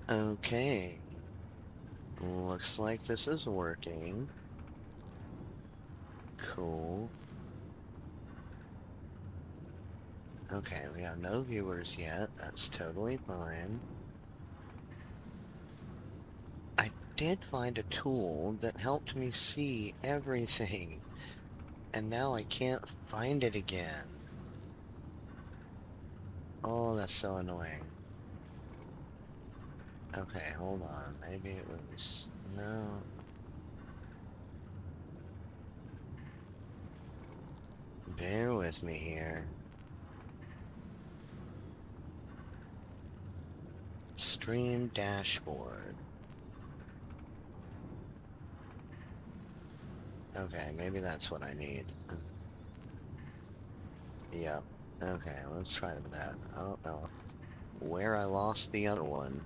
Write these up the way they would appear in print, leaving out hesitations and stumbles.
Okay. Looks like this is working. Cool. Okay, we have no viewers yet. That's totally fine. I did find a tool that helped me see everything, and now I can't find it again. Oh, that's so annoying. Okay, hold on. Maybe it was... No. Bear with me here. Stream dashboard. Okay, maybe that's what I need. Yep. Okay, let's try that. I don't know where I lost the other one.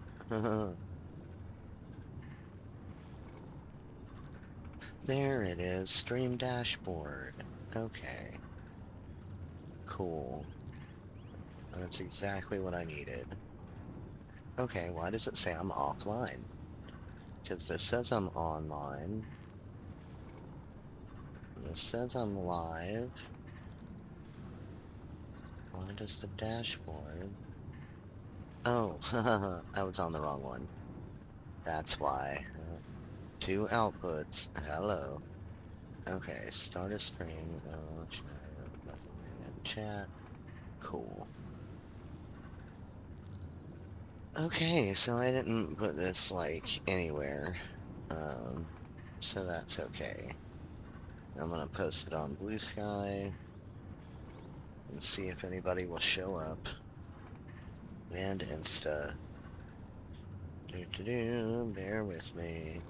There it is, stream dashboard. Okay, cool. That's exactly what I needed. Okay, why does it say I'm offline? Because this says I'm online. This says I'm live. Why does the dashboard... Oh, I was on the wrong one. That's why. Two outputs. Hello. Okay, start a stream. Oh, nothing in chat. Cool. Okay, so I didn't put this, like, anywhere. Um, so that's okay. I'm gonna post it on Blue Sky and see if anybody will show up. And Insta. Bear with me.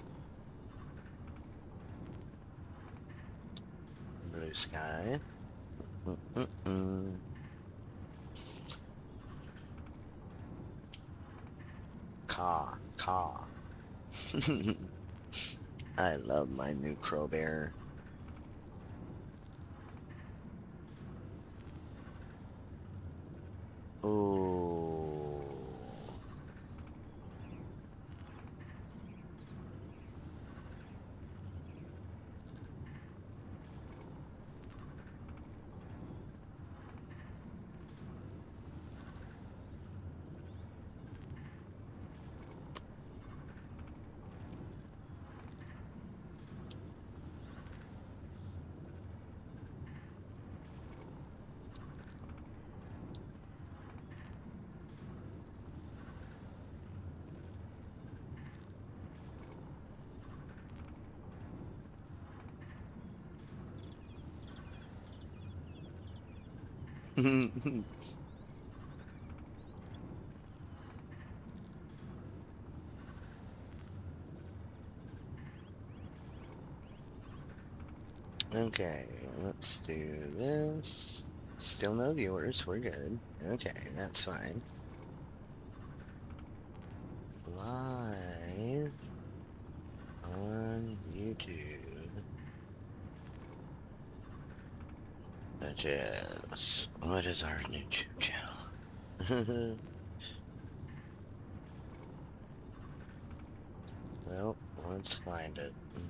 Blue Sky. Caw. I love my new crowbar. Ooh. Okay, let's do this. Still no viewers, we're good. Okay, that's fine. Live on YouTube. Which is... What is our YouTube channel? Well, let's find it. I'm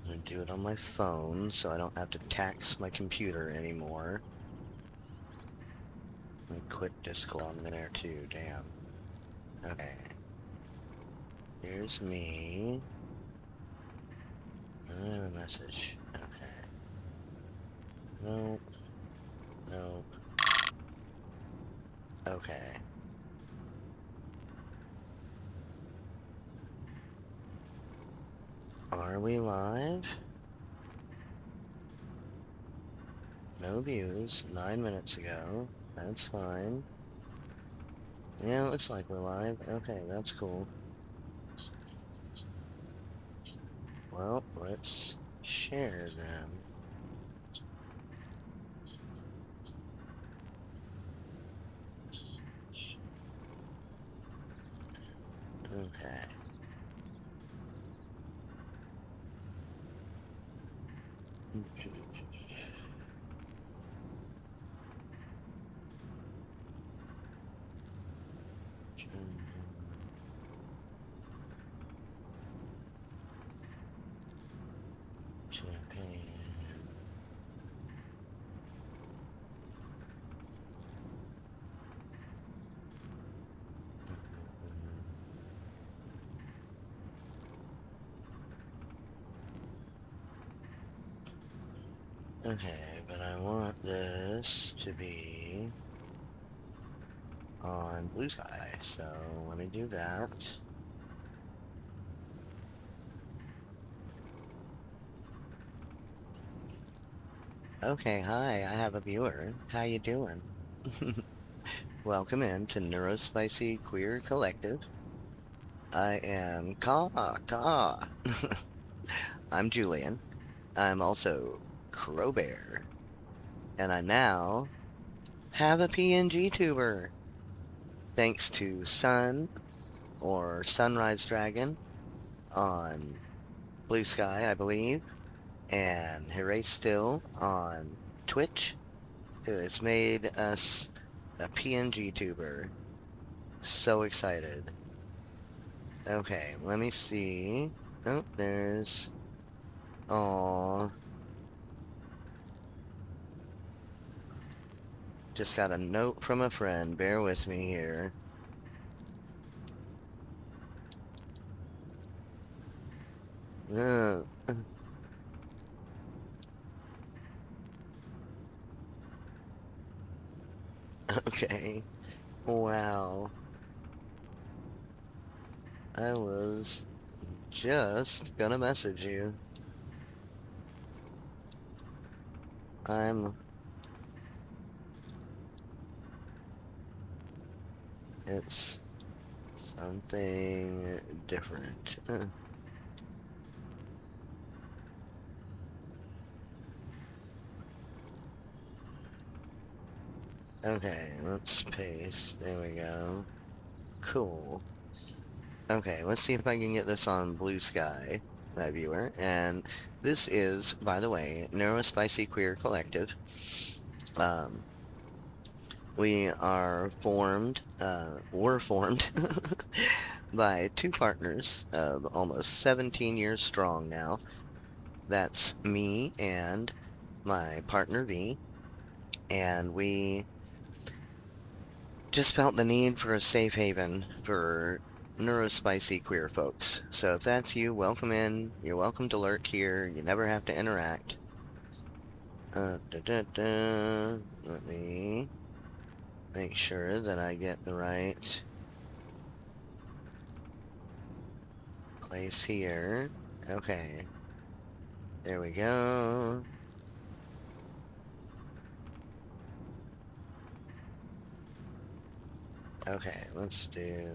gonna do it on my phone so I don't have to tax my computer anymore. Let me quit Discord on there too, damn. Okay. Here's me. I have a message. Okay. Nope. Nope. Okay. Are we live? No views. 9 minutes ago. That's fine. Yeah, it looks like we're live. Okay, that's cool. Well, let's share them. Okay. Champagne. Okay, but I want this to be on blue sky, so let me do that. Okay, hi, I have a viewer. How you doing? Welcome in to Neurospicy Queer Collective. I am I'm Julian. I'm also Crowbear. And I now have a PNG tuber. Thanks to Sun or Sunrise Dragon on Blue Sky, I believe, and Hooray Still on Twitch, who has made us a PNG tuber. So excited. Okay, let me see. Oh, there's... Oh, just got a note from a friend. Bear with me here. Uh, okay. Wow. I was just gonna message you. I'm... It's something different. Okay, let's paste. There we go. Cool. Okay, let's see if I can get this on Blue Sky, my viewer. And this is, by the way, Neurospicy Queer Collective. Um, we're formed by two partners of almost 17 years strong now. That's me and my partner V. And we just felt the need for a safe haven for neurospicy queer folks. So if that's you, welcome in. You're welcome to lurk here. You never have to interact. Let me make sure that I get the right place here. Okay. There we go. Okay, let's do...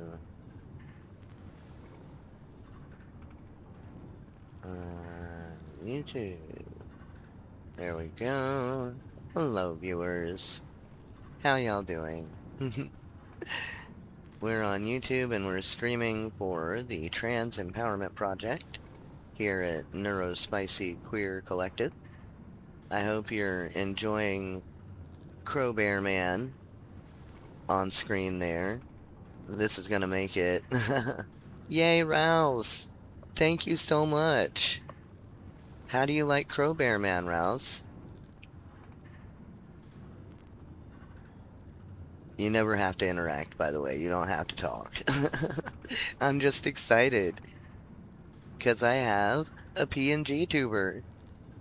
YouTube. There we go. Hello, viewers. How y'all doing? We're on YouTube and we're streaming for the Trans Empowerment Project here at Neurospicy Queer Collective. I hope you're enjoying Crowbear Man on screen there. This is gonna make it. Yay, Rouse! Thank you so much. How do you like Crowbear Man, Rouse? You never have to interact, by the way. You don't have to talk. I'm just excited because I have a PNG tuber.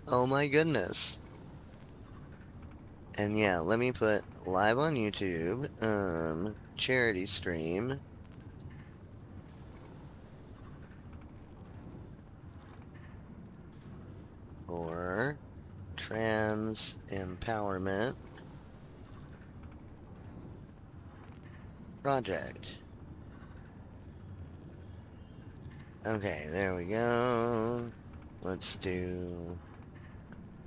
Oh my goodness. And yeah, let me put live on YouTube, charity stream. For Trans Empowerment Project. Okay, there we go. Let's do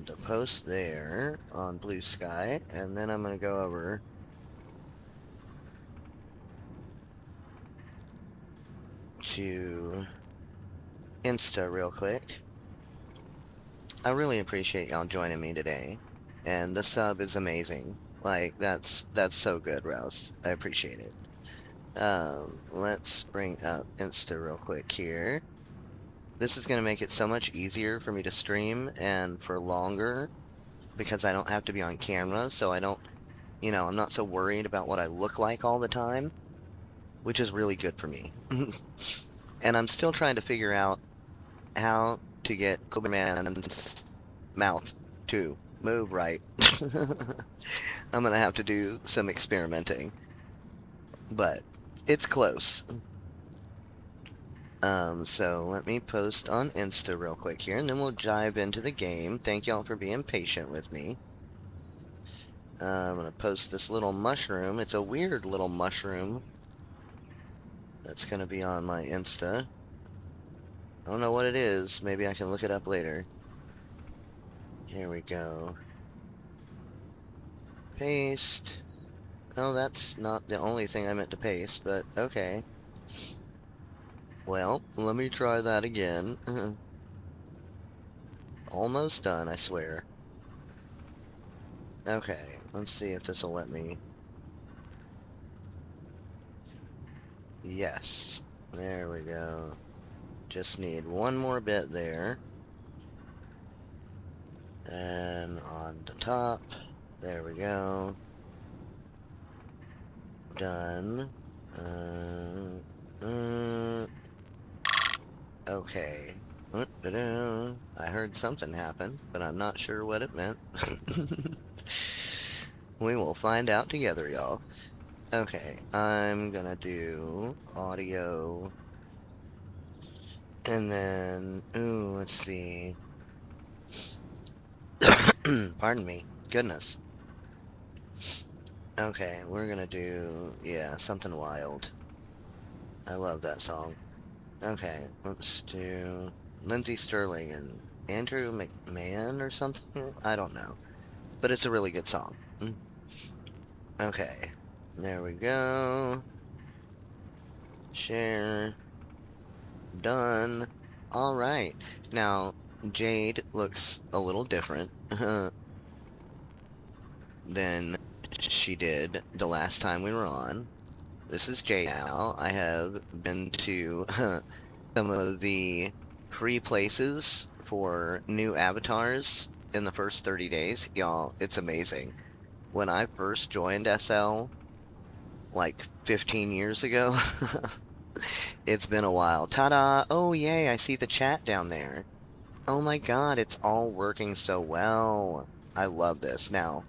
the post there on Blue Sky, and then I'm going to go over to Insta real quick. I really appreciate y'all joining me today, and the sub is amazing. Like, that's so good, Rouse. I appreciate it. Let's bring up Insta real quick here. This is going to make it so much easier for me to stream and for longer because I don't have to be on camera, so I don't, I'm not so worried about what I look like all the time, which is really good for me. And I'm still trying to figure out how to get Cobra Man's mouth to move right. I'm going to have to do some experimenting, but it's close. So let me post on Insta real quick here, and then we'll dive into the game. Thank y'all for being patient with me. I'm going to post this little mushroom. It's a weird little mushroom that's going to be on my Insta. I don't know what it is. Maybe I can look it up later. Here we go. Paste. Oh, that's not the only thing I meant to paste, but okay. Well, let me try that again. Almost done, I swear. Okay, let's see if this will let me. Yes. There we go. Just need one more bit there. And on the top. There we go. Done. Okay. I heard something happen, but I'm not sure what it meant. We will find out together, y'all. Okay, I'm gonna do audio. And then, let's see. Pardon me. Goodness. Okay, we're gonna do, yeah, something wild. I love that song. Okay, let's do Lindsey Sterling and Andrew McMahon or something? I don't know. But it's a really good song. Okay, there we go. Share. Done. Alright. Now, Jade looks a little different than she did the last time we were on. This is Jade now. I have been to some of the free places for new avatars in the first 30 days. Y'all, it's amazing. When I first joined SL, like 15 years ago, it's been a while. Ta-da! Oh, yay, I see the chat down there. Oh my god, it's all working so well. I love this. Now,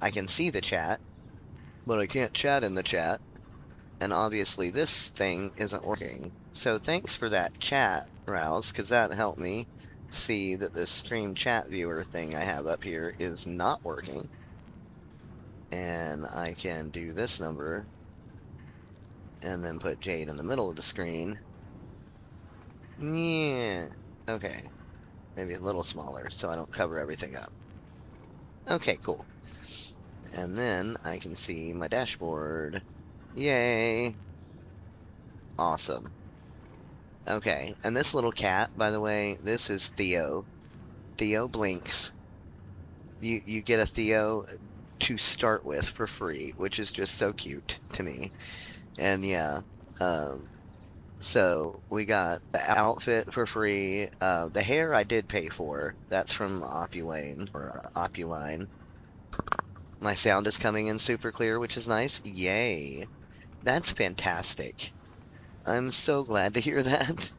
I can see the chat, but I can't chat in the chat. And obviously this thing isn't working. So thanks for that chat, Rouse, because that helped me see that this stream chat viewer thing I have up here is not working. And I can do this number and then put Jade in the middle of the screen. Yeah. Okay. Maybe a little smaller so I don't cover everything up. Okay, cool. And then I can see my dashboard. Yay. Awesome. Okay, and this little cat, by the way, this is Theo. Theo blinks. You get a Theo to start with for free, which is just so cute to me. And yeah, so we got the outfit for free. The hair I did pay for. That's from Opuline, or Opuline. My sound is coming in super clear, which is nice. Yay. That's fantastic. I'm so glad to hear that.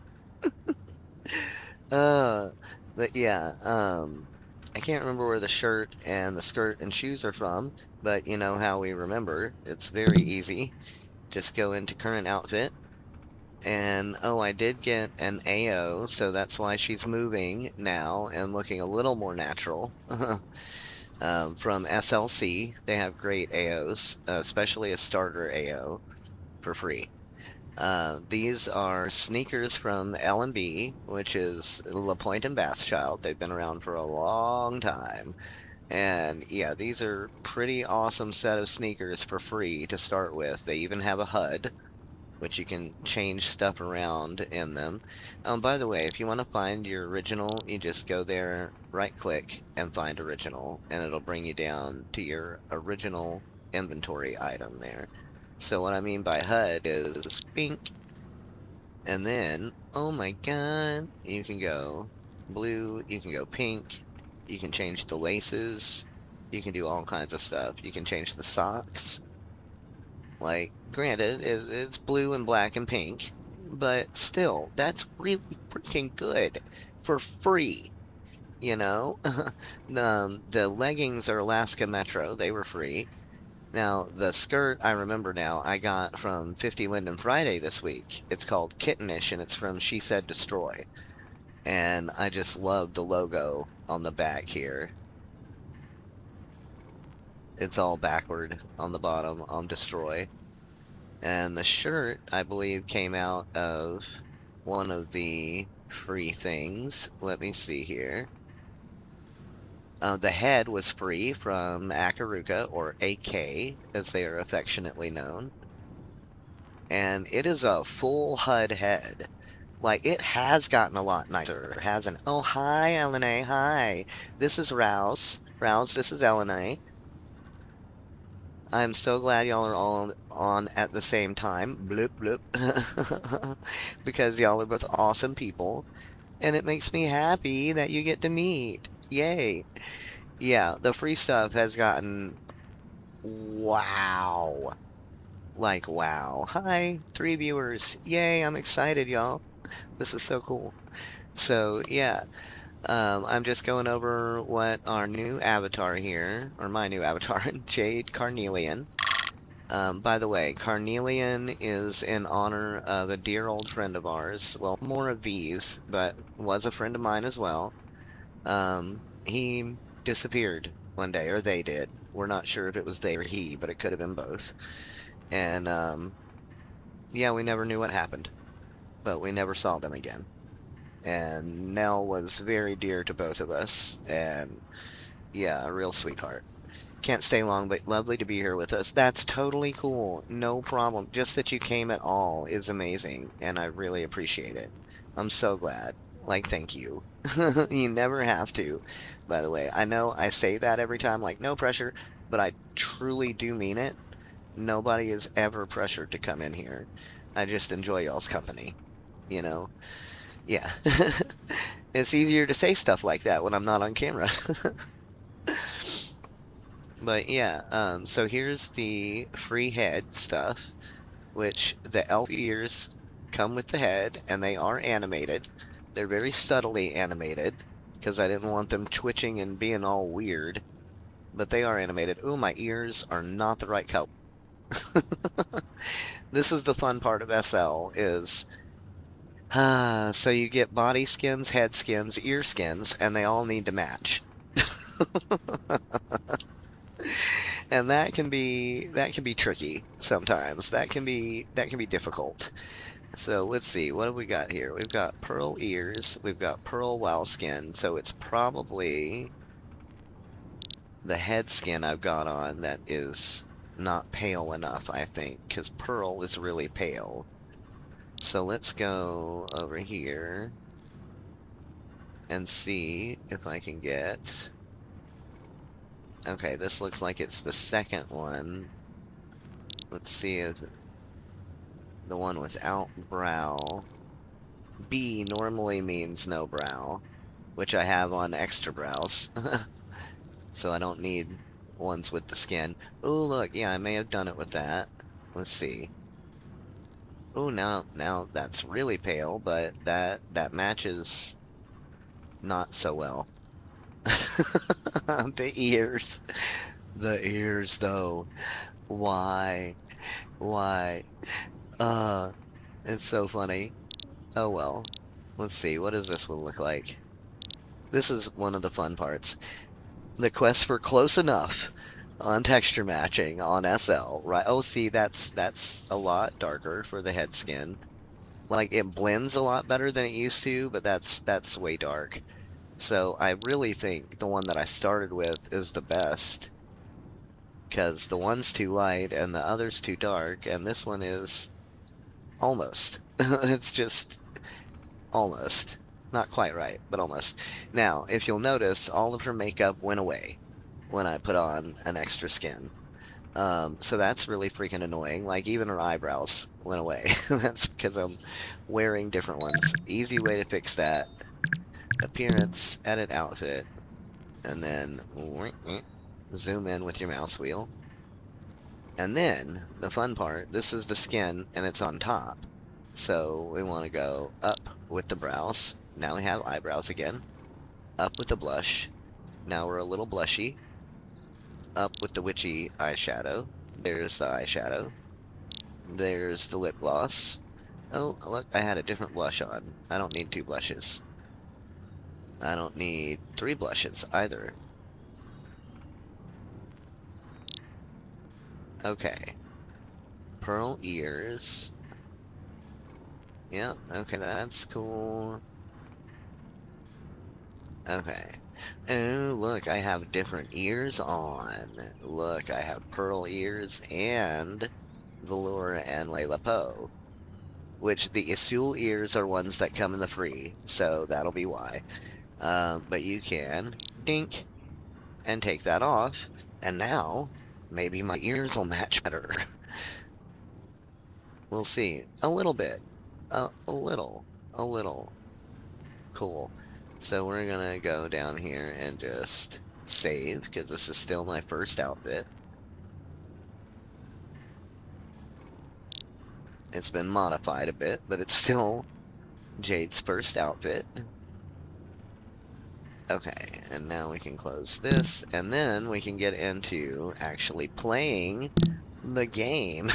But yeah, I can't remember where the shirt and the skirt and shoes are from, but you know how we remember. It's very easy. Just go into current outfit. And, oh, I did get an AO, so that's why she's moving now and looking a little more natural. From SLC, they have great AOs, especially a starter AO for free. These are sneakers from L&B, which is La Pointe and Bathschild. They've been around for a long time. And yeah, these are pretty awesome set of sneakers for free to start with. They even have a HUD, which you can change stuff around in them. By the way, if you want to find your original, you just go there, right-click, and find original, and it'll bring you down to your original inventory item there. So what I mean by HUD is, bink, And then, oh my god, you can go blue, you can go pink, you can change the laces, you can do all kinds of stuff. You can change the socks. Like, granted, it's blue and black and pink, but still, that's really freaking good for free, you know? The leggings are Alaska Metro, they were free. Now, the skirt, I remember now, I got from 50 Linden Friday this week. It's called Kittenish, and it's from She Said Destroy. And I just love the logo on the back here. It's all backward on the bottom on Destroy. And the shirt, I believe, came out of one of the free things. Let me see here. The head was free from Akaruka, or AK, as they are affectionately known. And it is a full HUD head. Like, it has gotten a lot nicer, hasn't it? Oh, hi, Elena. Hi. This is Rouse. Rouse, this is Elena. I'm so glad y'all are all on at the same time. Bloop, bloop. Because y'all are both awesome people. And it makes me happy that you get to meet. Yay. Yeah, the free stuff has gotten... Wow. Like, wow. Hi, 3 viewers. Yay, I'm excited, y'all. This is so cool. So, yeah. I'm just going over what our new avatar here, or my new avatar, Jade Carnelian. By the way, Carnelian is in honor of a dear old friend of ours. Well, more of V's, but was a friend of mine as well. He disappeared one day, or they did. We're not sure if it was they or he, but it could have been both. And, yeah, we never knew what happened, but we never saw them again. And Nell was very dear to both of us, and yeah, a real sweetheart. Can't stay long, but lovely to be here with us. That's totally cool. No problem. Just that you came at all is amazing, and I really appreciate it. I'm so glad. Like, thank you. You never have to, by the way. I know I say that every time, like, no pressure, but I truly do mean it. Nobody is ever pressured to come in here. I just enjoy y'all's company, you know? Yeah. It's easier to say stuff like that when I'm not on camera. But yeah, so here's the free head stuff, which the elf ears come with the head, and they are animated. They're very subtly animated, because I didn't want them twitching and being all weird. But they are animated. Ooh, my ears are not the right color. This is the fun part of SL, is... so you get body skins, head skins, ear skins, and they all need to match. And that can be tricky sometimes. That can be difficult. So let's see, what have we got here? We've got pearl ears, we've got pearl wow skin, so it's probably the head skin I've got on that is not pale enough, I think, because pearl is really pale. So let's go over here and see if I can get... Okay, this looks like it's the second one. Let's see if the one without brow. B normally means no brow, which I have on extra brows. So I don't need ones with the skin. Oh, look, yeah, I may have done it with that. Let's see. Oh, now that's really pale, but that matches not so well. The ears. The ears, though. Why? Why? It's so funny. Oh well. Let's see, what does this one look like? This is one of the fun parts. The quest for close enough on texture matching on SL, right? Oh, see, that's a lot darker for the head skin. Like, it blends a lot better than it used to, but that's way dark. So I really think the one that I started with is the best, because the one's too light and the other's too dark, and this one is almost. It's just almost. Not quite right, but almost. Now, if you'll notice, all of her makeup went away when I put on an extra skin. So that's really freaking annoying. Like, even her eyebrows went away. That's because I'm wearing different ones. Easy way to fix that. Appearance, edit outfit, and then zoom in with your mouse wheel. And then, the fun part, this is the skin, and it's on top. So we want to go up with the brows. Now we have eyebrows again. Up with the blush. Now we're a little blushy. Up with the witchy eyeshadow. There's the eyeshadow. There's the lip gloss. Oh, look, I had a different blush on. I don't need 2 blushes. I don't need 3 blushes either. Okay. Pearl ears. Yep, okay, that's cool. Okay. Oh, look, I have different ears on. Look, I have pearl ears and velour and Layla Poe. Which the Isul ears are ones that come in the free, so that'll be why. But you can dink and take that off, and now maybe my ears will match better. We'll see. A little bit. A little. A little. Cool. So we're gonna go down here and just save, because this is still my first outfit. It's been modified a bit, but it's still Jade's first outfit. Okay, and now we can close this, and then we can get into actually playing the game.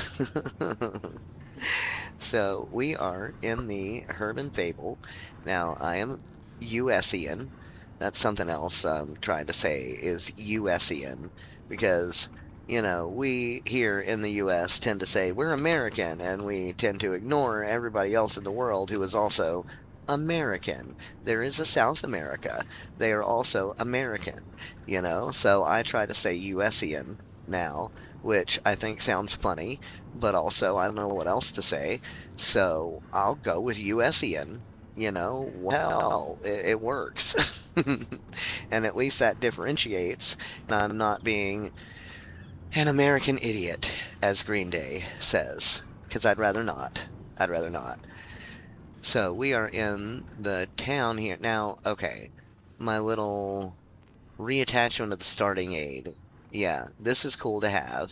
So, we are in the Herb and Fable. Now, I am USian. That's something else I'm trying to say, is USian, because, you know, we here in the US tend to say we're American, and we tend to ignore everybody else in the world who is also American. There is a South America. They are also American, you know? So I try to say USian now, which I think sounds funny, but also I don't know what else to say. So I'll go with USian. You know, well, it works. And at least that differentiates, and I'm not being an American idiot, as Green Day says, because I'd rather not. I'd rather not. So we are in the town here. Now, okay, my little reattachment of the starting aid. Yeah, this is cool to have.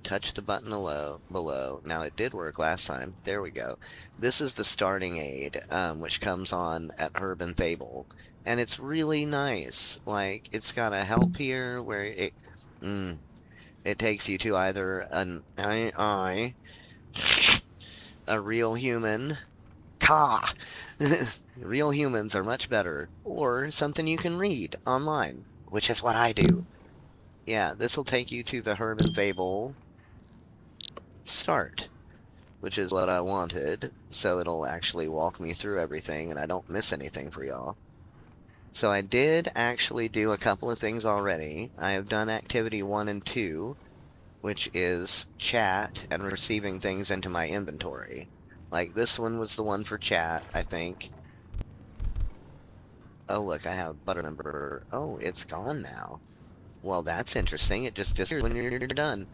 Touch the button below. Now, it did work last time. There we go. This is the starting aid, which comes on at Herb and Fable. And it's really nice. Like, it's got a help here where it takes you to either an I, a real human, Ka! Real humans are much better. Or something you can read online, which is what I do. Yeah, this will take you to the Herb and Fable start, which is what I wanted, so it'll actually walk me through everything and I don't miss anything for y'all. So I did actually do a couple of things already. I have done activity 1 and 2, which is chat and receiving things into my inventory. Like, this one was the one for chat, I think. Oh, look, I have butter number. Oh, it's gone now. Well, that's interesting. It just disappears when you're done.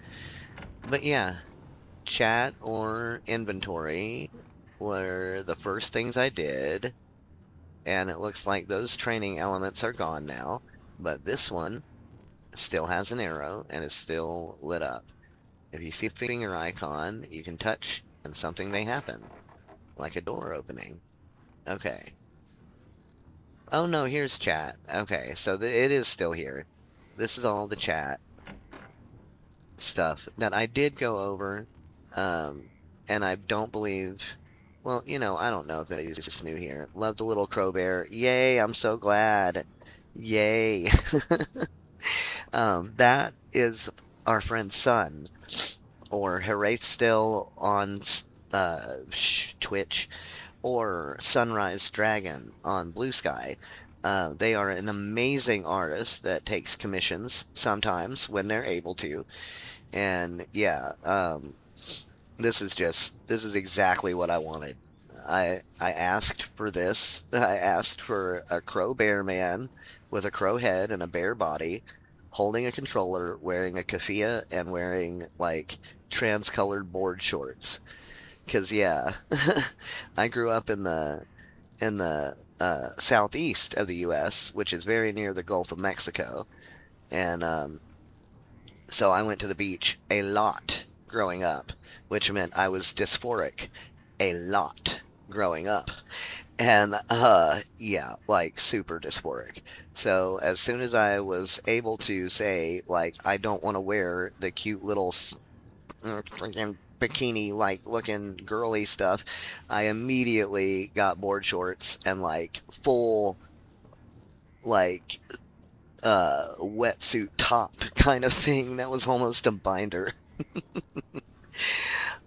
But yeah, chat or inventory were the first things I did. And it looks like those training elements are gone now. But this one still has an arrow and is still lit up. If you see a finger icon, you can touch and something may happen. Like a door opening. Okay. Oh no, here's chat. Okay, so it is still here. This is all the chat stuff that I did go over, and I don't believe, well, you know, I don't know if anybody's just new here. Love the little crow bear. Yay, I'm so glad. Yay. That is our friend's son, or Heraith still on Twitch, or Sunrise Dragon on Blue Sky. They are an amazing artist that takes commissions sometimes when they're able to. And yeah, this is exactly what I wanted. I asked for this. I asked for a crow bear man with a crow head and a bear body. holding a controller, wearing a keffiyeh, and wearing like trans-colored board shorts. Cause yeah, I grew up in the southeast of the U.S., which is very near the Gulf of Mexico, and so I went to the beach a lot growing up, which meant I was dysphoric a lot growing up. And yeah, like super dysphoric. So as soon as I was able to say like I don't want to wear the cute little freaking bikini like looking girly stuff, I immediately got board shorts and like full like wetsuit top kind of thing that was almost a binder.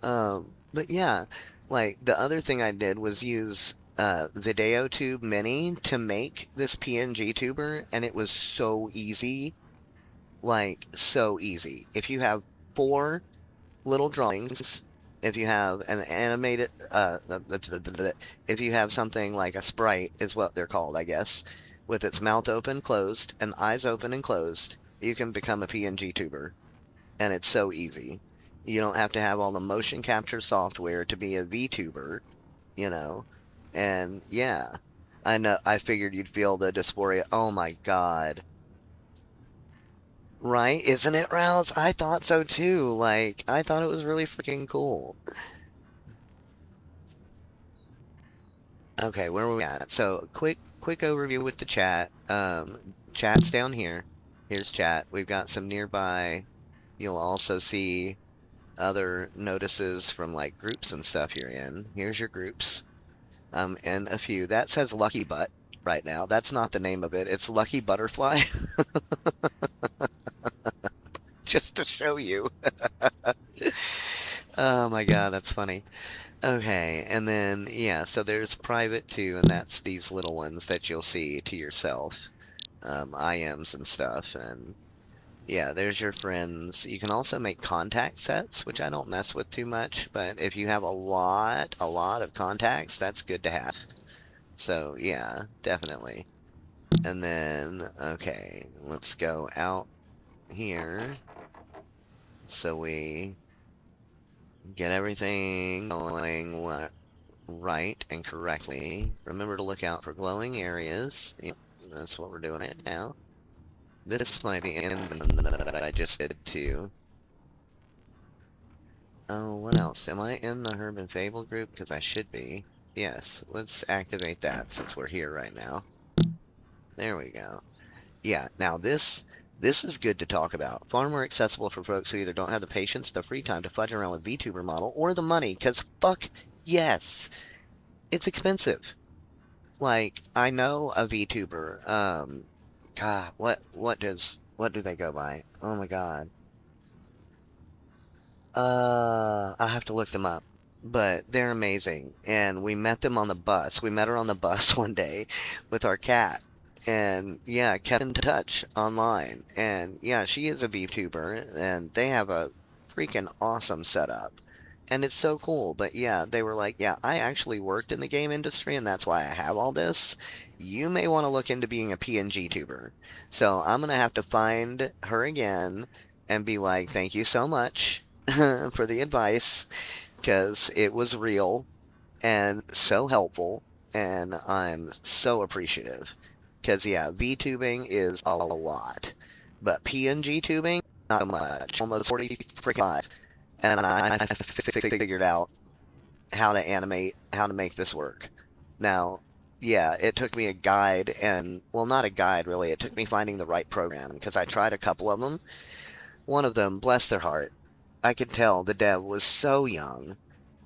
But yeah, like the other thing I did was use VideoTube Mini to make this PNG tuber, and it was so easy, like so easy. If you have four little drawings, if you have an animated, if you have something like a sprite, is what they're called, I guess, with its mouth open, closed, and eyes open and closed, you can become a PNG tuber, and it's so easy. You don't have to have all the motion capture software to be a VTuber, you know, and yeah, I know. I figured you'd feel the dysphoria. Oh my God. Right? Isn't it, Rouse? I thought so too. Like, I thought it was really freaking cool. Okay, where were we at? So, quick overview with the chat. Chat's down here. Here's chat. We've got some nearby. You'll also see other notices from like groups and stuff you're in. Here's your groups. And a few. That says Lucky Butt right now. That's not the name of it. It's Lucky Butterfly. Just to show you. Oh my God, that's funny. Okay, and then, yeah, so there's private too, and that's these little ones that you'll see to yourself. IMs and stuff, and yeah, there's your friends. You can also make contact sets, which I don't mess with too much, but if you have a lot of contacts, that's good to have. So, yeah, definitely. And then, okay, let's go out here so we get everything going right and correctly. Remember to look out for glowing areas. Yep, that's what we're doing right now. This might be in that I just did too. Oh, what else? Am I in the Herb and Fable group? Because I should be. Yes, let's activate that since we're here right now. There we go. Yeah, now this is good to talk about. Far more accessible for folks who either don't have the patience, the free time to fudge around with VTuber model, or the money, because fuck yes, it's expensive. Like, I know a VTuber, God, what do they go by? Oh my God. I have to look them up. But they're amazing. And we met them on the bus. We met her on the bus one day with our cat. And yeah, kept in touch online. And yeah, she is a VTuber and they have a freaking awesome setup. And it's so cool. But yeah, they were like, yeah, I actually worked in the game industry and that's why I have all this. You may want to look into being a PNG tuber. So I'm gonna have to find her again and be like, thank you so much for the advice because it was real and so helpful, and I'm so appreciative. Because, yeah, VTubing is a lot, but PNG tubing, not so much. Almost 40 freaking 5. And I figured out how to animate, how to make this work. Now, yeah, it took me a guide, and, well, not a guide really, it took me finding the right program, because I tried a couple of them. One of them, bless their heart, I could tell the dev was so young,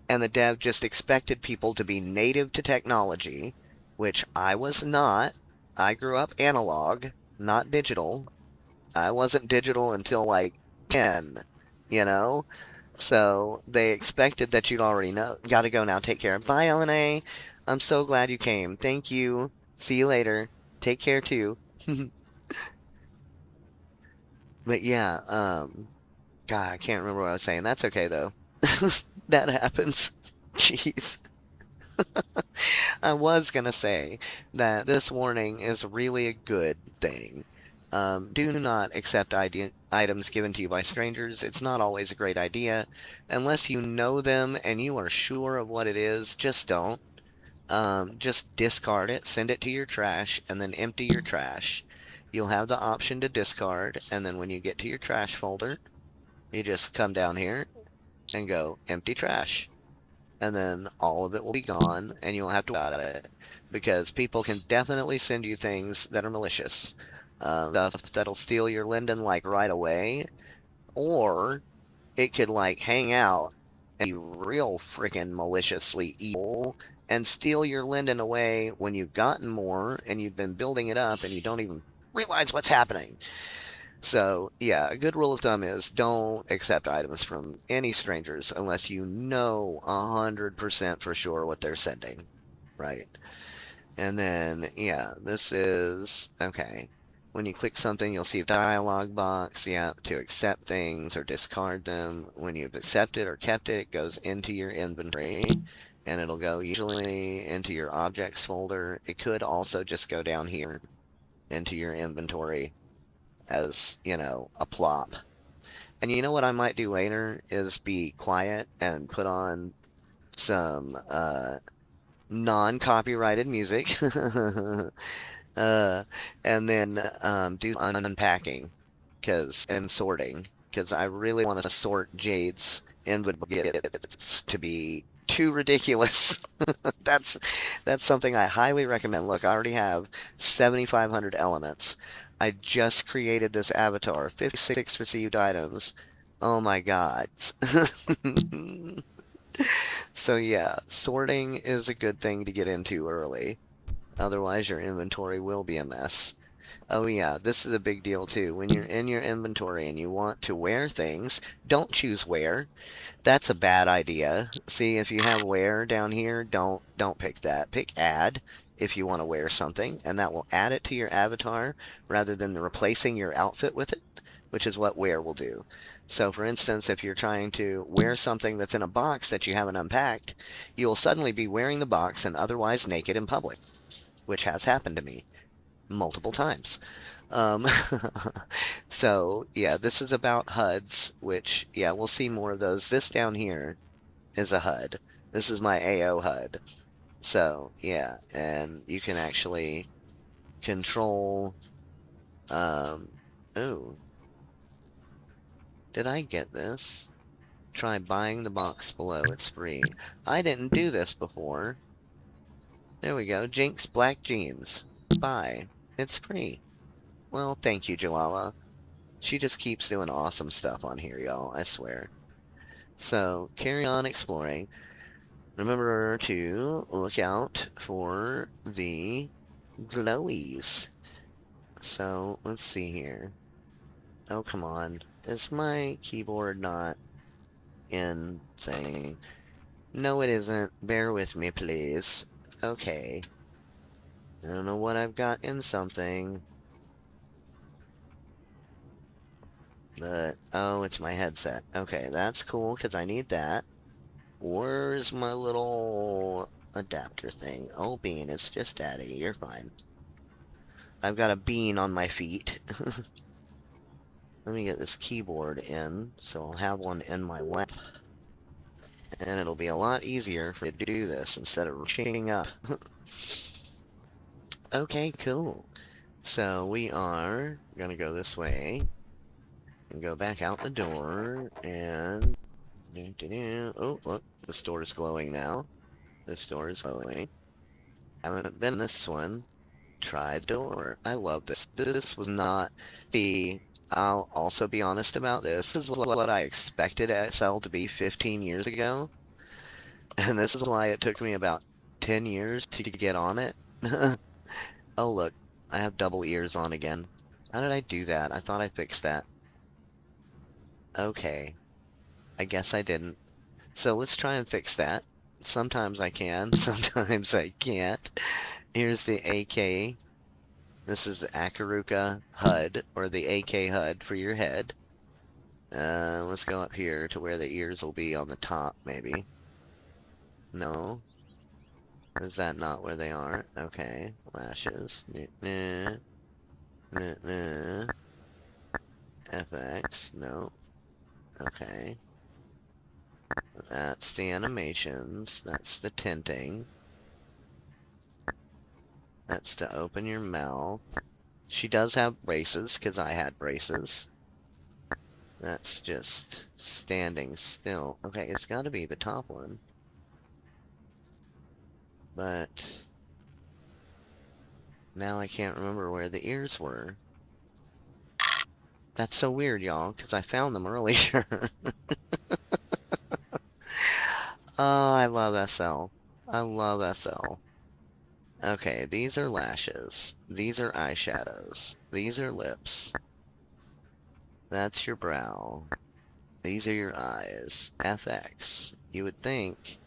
and the dev just expected people to be native to technology, which I was not. I grew up analog, not digital. I wasn't digital until like 10, you know? So they expected that you'd already know. Gotta go now. Take care. Bye, LNA. I'm so glad you came. Thank you. See you later. Take care too. But yeah, God, I can't remember what I was saying. That's okay though. That happens. Jeez. I was gonna say that this warning is really a good thing. Do not accept items given to you by strangers. It's not always a great idea. Unless you know them and you are sure of what it is, just don't. Just discard it, send it to your trash, and then empty your trash. You'll have the option to discard, and then when you get to your trash folder, you just come down here and go empty trash. And then all of it will be gone, and you won't have to worry about it. Because people can definitely send you things that are malicious. Stuff that'll steal your linden like right away, or it could like hang out and be real freaking maliciously evil and steal your linden away when you've gotten more and you've been building it up and you don't even realize what's happening. So, yeah, a good rule of thumb is don't accept items from any strangers unless you know 100% for sure what they're sending, right? And then, yeah, this is, okay. When you click something, you'll see the dialog box, yeah, to accept things or discard them. When you've accepted or kept it, it goes into your inventory, and it'll go usually into your objects folder. It could also just go down here into your inventory as, you know, a plop. And you know what I might do later is be quiet and put on some non-copyrighted music. uh, and then do unpacking and sorting because I really want to sort Jade's inventory to be too ridiculous. that's that's something I highly recommend. Look, I already have 7,500 elements. I just created this avatar, 56 received items. Oh my god. So yeah, sorting is a good thing to get into early. Otherwise, your inventory will be a mess. Oh yeah, this is a big deal too. When you're in your inventory and you want to wear things, don't choose wear. That's a bad idea. See, if you have wear down here, don't pick that. Pick add if you want to wear something, and that will add it to your avatar rather than replacing your outfit with it, which is what wear will do. So for instance, if you're trying to wear something that's in a box that you haven't unpacked, you will suddenly be wearing the box and otherwise naked in public, which has happened to me multiple times. Um, so yeah, this is about HUDs, which yeah, we'll see more of those. This down here is a HUD. This is my AO HUD. So yeah, and you can actually control. Um, ooh, did I get this? Try buying the box below. It's free. I didn't do this before. There we go. Jinx black jeans. Buy. It's free. Well, thank you, Jalala. She just keeps doing awesome stuff on here, y'all, I swear. So, carry on exploring. Remember to look out for the glowies. So, let's see here. Oh, come on. Is my keyboard not in thing? No, it isn't. Bear with me, please. Okay. I don't know what I've got in something. But, oh, it's my headset. Okay, that's cool, because I need that. Where's my little adapter thing? Oh, Bean, it's just Daddy. You're fine. I've got a bean on my feet. Let me get this keyboard in, so I'll have one in my lap. And it'll be a lot easier for me to do this instead of reaching up. Okay, cool. So we are gonna go this way and go back out the door and oh, look, this door is glowing now. This door is glowing. Haven't been this one. Try the door. I love this. This was not the... I'll also be honest about this. This is what I expected SL to be 15 years ago. And this is why it took me about 10 years to get on it. Oh, look. I have double ears on again. How did I do that? I thought I fixed that. Okay. I guess I didn't. So let's try and fix that. Sometimes I can, sometimes I can't. Here's the AK. This is the Akaruka HUD, or the AK HUD for your head. Let's go up here to where the ears will be on the top, maybe. No. Is that not where they are? Okay. Lashes. Nah. FX, no. Okay. That's the animations. That's the tinting. That's to open your mouth. She does have braces, because I had braces. That's just standing still. Okay, it's got to be the top one. But now I can't remember where the ears were. That's so weird, y'all, because I found them earlier. Oh, I love SL. I love SL. Okay, these are lashes. These are eyeshadows. These are lips. That's your brow. These are your eyes. FX. You would think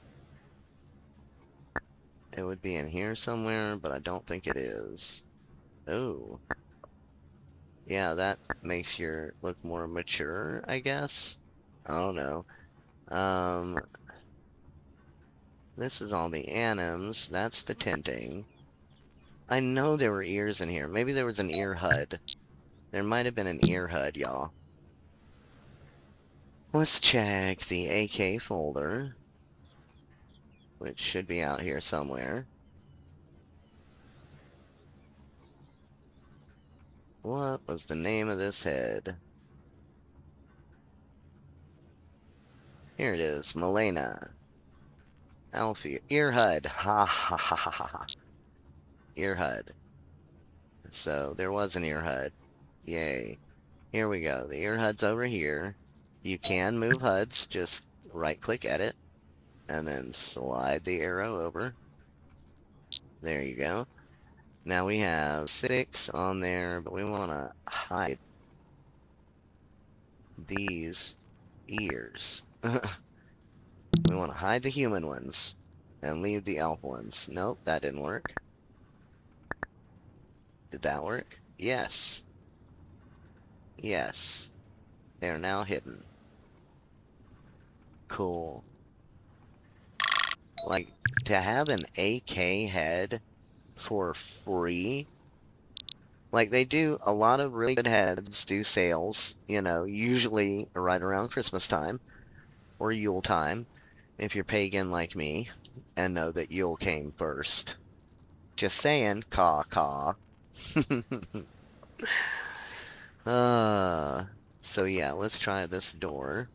it would be in here somewhere, but I don't think it is. Oh. Yeah, that makes your look more mature, I guess. I don't know. This is all the anims. That's the tinting. I know there were ears in here. Maybe there was an ear HUD. There might have been an ear HUD, y'all. Let's check the AK folder, which should be out here somewhere. What was the name of this head? Here it is, Milena. Alfie. Ear HUD. Ha ha ha ha ha. Ear HUD. So there was an ear HUD. Yay. Here we go. The ear HUD's over here. You can move HUDs. Just right-click edit. And then slide the arrow over. There you go. Now we have 6 on there, but we want to hide these ears. We want to hide the human ones and leave the elf ones. Nope, that didn't work. Did that work? Yes. Yes. They are now hidden. Cool. Like, to have an AK head for free, like they do, a lot of really good heads do sales, you know, usually right around Christmas time or Yule time, if you're pagan like me and know that Yule came first. Just saying, caw caw. uh, so yeah, let's try this door.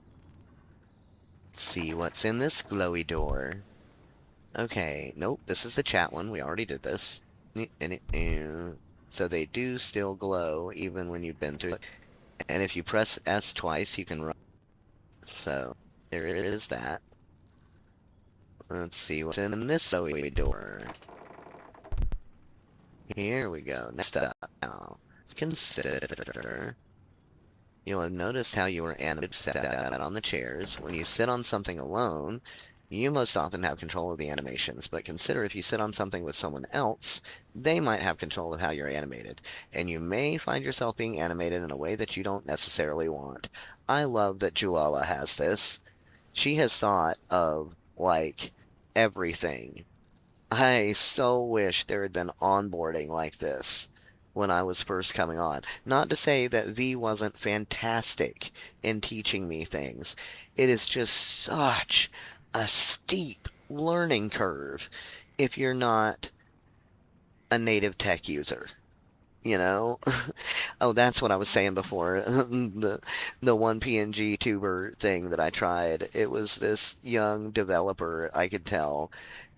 See what's in this glowy door. Okay, nope, this is the chat one. We already did this. So they do still glow even when you've been through it. And if you press S twice, you can run. So there is that. Let's see what's in this glowy door. Here we go. Next up now. Let's consider. You'll have noticed how you were animated set on the chairs. When you sit on something alone, you most often have control of the animations, but consider if you sit on something with someone else, they might have control of how you're animated, and you may find yourself being animated in a way that you don't necessarily want. I love that Julala has this. She has thought of, like, everything. I so wish there had been onboarding like this when I was first coming on. Not to say that V wasn't fantastic in teaching me things. It is just such a steep learning curve if you're not a native tech user. You know? Oh, that's what I was saying before. The one PNG tuber thing that I tried. It was this young developer, I could tell,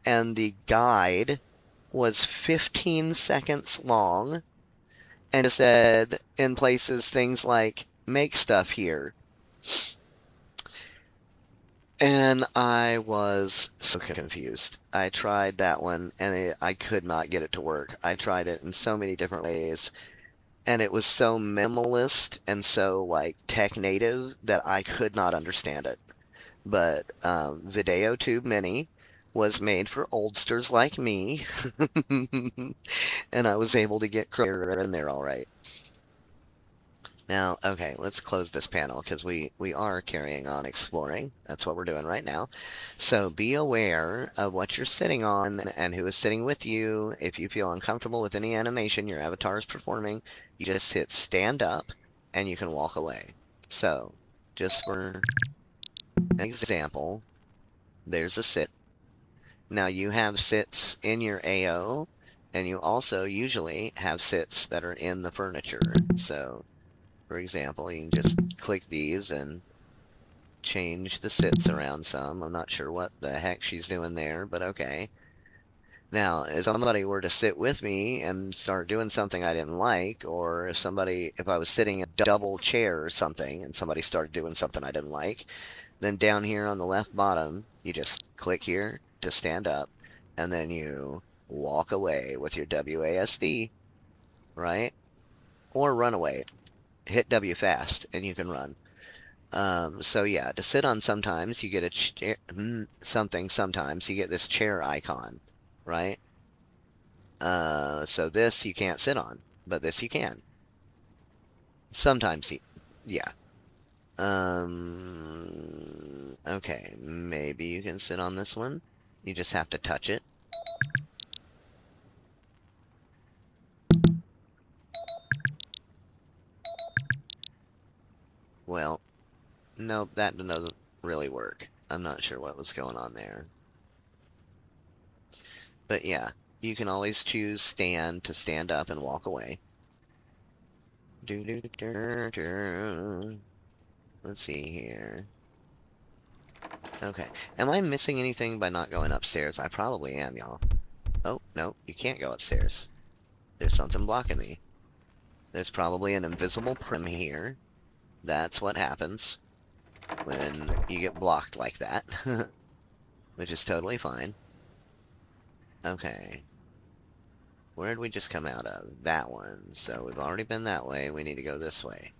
and the guide was 15 seconds long and it said in places things like, make stuff here. And I was so confused. I tried that one and I could not get it to work. I tried it in so many different ways and it was so minimalist and so like tech native that I could not understand it. But VideoTube Mini was made for oldsters like me, and I was able to get Crow in there all right. Now, okay, let's close this panel because we are carrying on exploring. That's what we're doing right now. So be aware of what you're sitting on and who is sitting with you. If you feel uncomfortable with any animation your avatar is performing, you just hit stand up and you can walk away. So, just for an example, there's a sit. Now you have sits in your AO, and you also usually have sits that are in the furniture. So, for example, you can just click these and change the sits around some. I'm not sure what the heck she's doing there, but okay. Now, if somebody were to sit with me and start doing something I didn't like, or if I was sitting in a double chair or something and somebody started doing something I didn't like, then down here on the left bottom, you just click here to stand up, and then you walk away with your WASD, right? Or run away. Hit W fast, and you can run. So yeah, to sit on sometimes you get a chair, sometimes you get this chair icon, right? So this you can't sit on, but this you can. Sometimes, yeah. Okay, maybe you can sit on this one. You just have to touch it. Well, nope, that doesn't really work. I'm not sure what was going on there. But yeah, you can always choose stand to stand up and walk away. Let's see here. Okay. Am I missing anything by not going upstairs? I probably am, y'all. Oh, no, you can't go upstairs. There's something blocking me. There's probably an invisible prim here. That's what happens when you get blocked like that. Which is totally fine. Okay. Where did we just come out of? That one. So we've already been that way. We need to go this way.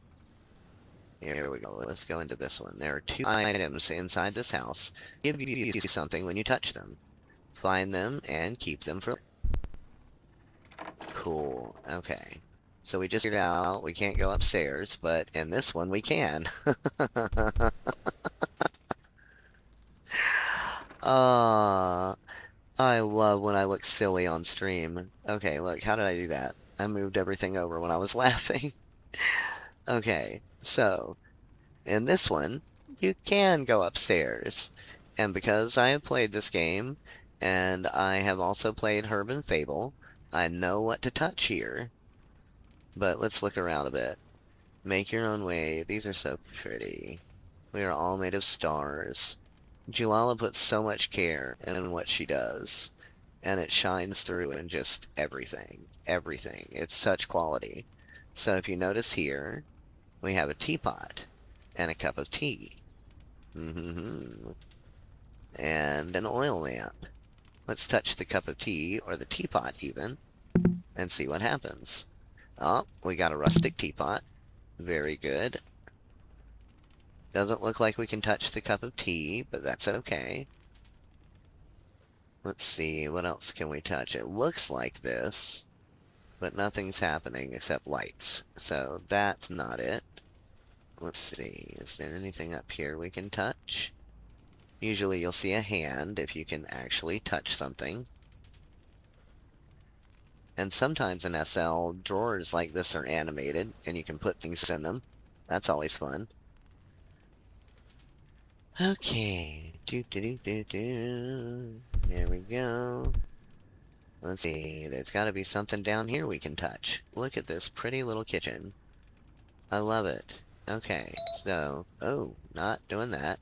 Here we go. Let's go into this one. There are 2 items inside this house. Give you something when you touch them. Find them and keep them for... Cool. Okay. So we just figured out we can't go upstairs, but in this one we can. I love when I look silly on stream. Okay, look, how did I do that? I moved everything over when I was laughing. Okay, so in this one, you can go upstairs. And because I have played this game, and I have also played Herb and Fable, I know what to touch here. But let's look around a bit. Make your own way. These are so pretty. We are all made of stars. Julala puts so much care in what she does, and it shines through in just everything. Everything. It's such quality. So if you notice here, we have a teapot and a cup of tea. And an oil lamp. Let's touch the cup of tea, or the teapot even, and see what happens. Oh, we got a rustic teapot. Very good. Doesn't look like we can touch the cup of tea, but that's okay. Let's see, what else can we touch? It looks like this, but nothing's happening except lights. So that's not it. Let's see, is there anything up here we can touch? Usually you'll see a hand if you can actually touch something. And sometimes in SL, drawers like this are animated, and you can put things in them. That's always fun. Okay. There we go. Let's see. There's got to be something down here we can touch. Look at this pretty little kitchen. I love it. Okay. So, oh, not doing that.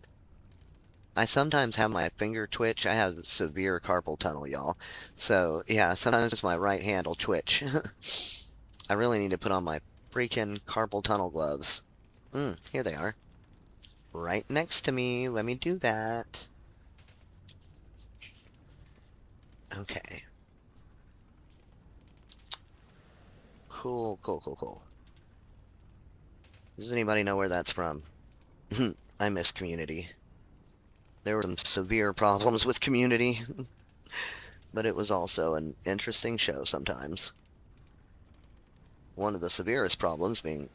I sometimes have my finger twitch. I have severe carpal tunnel, y'all. So, yeah, sometimes my right hand will twitch. I really need to put on my freaking carpal tunnel gloves. Here they are. Right next to me. Let me do that. Okay. Cool, cool, cool, cool. Does anybody know where that's from? I miss Community. There were some severe problems with Community, but it was also an interesting show sometimes. One of the severest problems being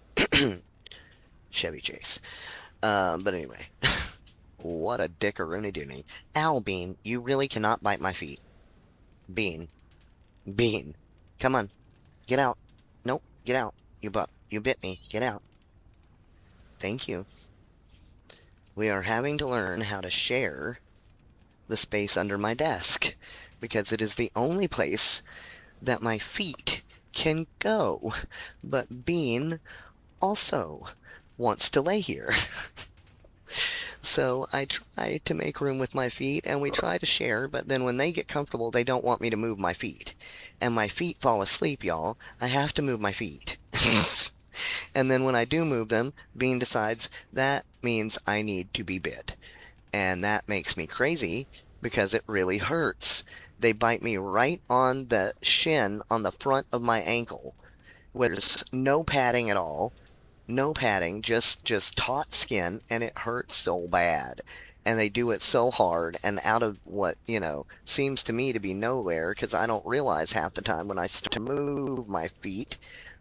Chevy Chase. But anyway. What a dickaroony doony. Ow, Bean, you really cannot bite my feet. Bean. Bean. Come on. Get out. Nope, get out. You bit me. Get out. Thank you. We are having to learn how to share the space under my desk, because it is the only place that my feet can go. But Bean also wants to lay here. So I try to make room with my feet, and we try to share, but then when they get comfortable, they don't want me to move my feet. And my feet fall asleep, y'all. I have to move my feet. And then when I do move them, Bean decides that means I need to be bit. And that makes me crazy because it really hurts. They bite me right on the shin on the front of my ankle, where there's no padding at all. No padding, just taut skin, and it hurts so bad. And they do it so hard and out of what, seems to me to be nowhere, because I don't realize half the time when I start to move my feet,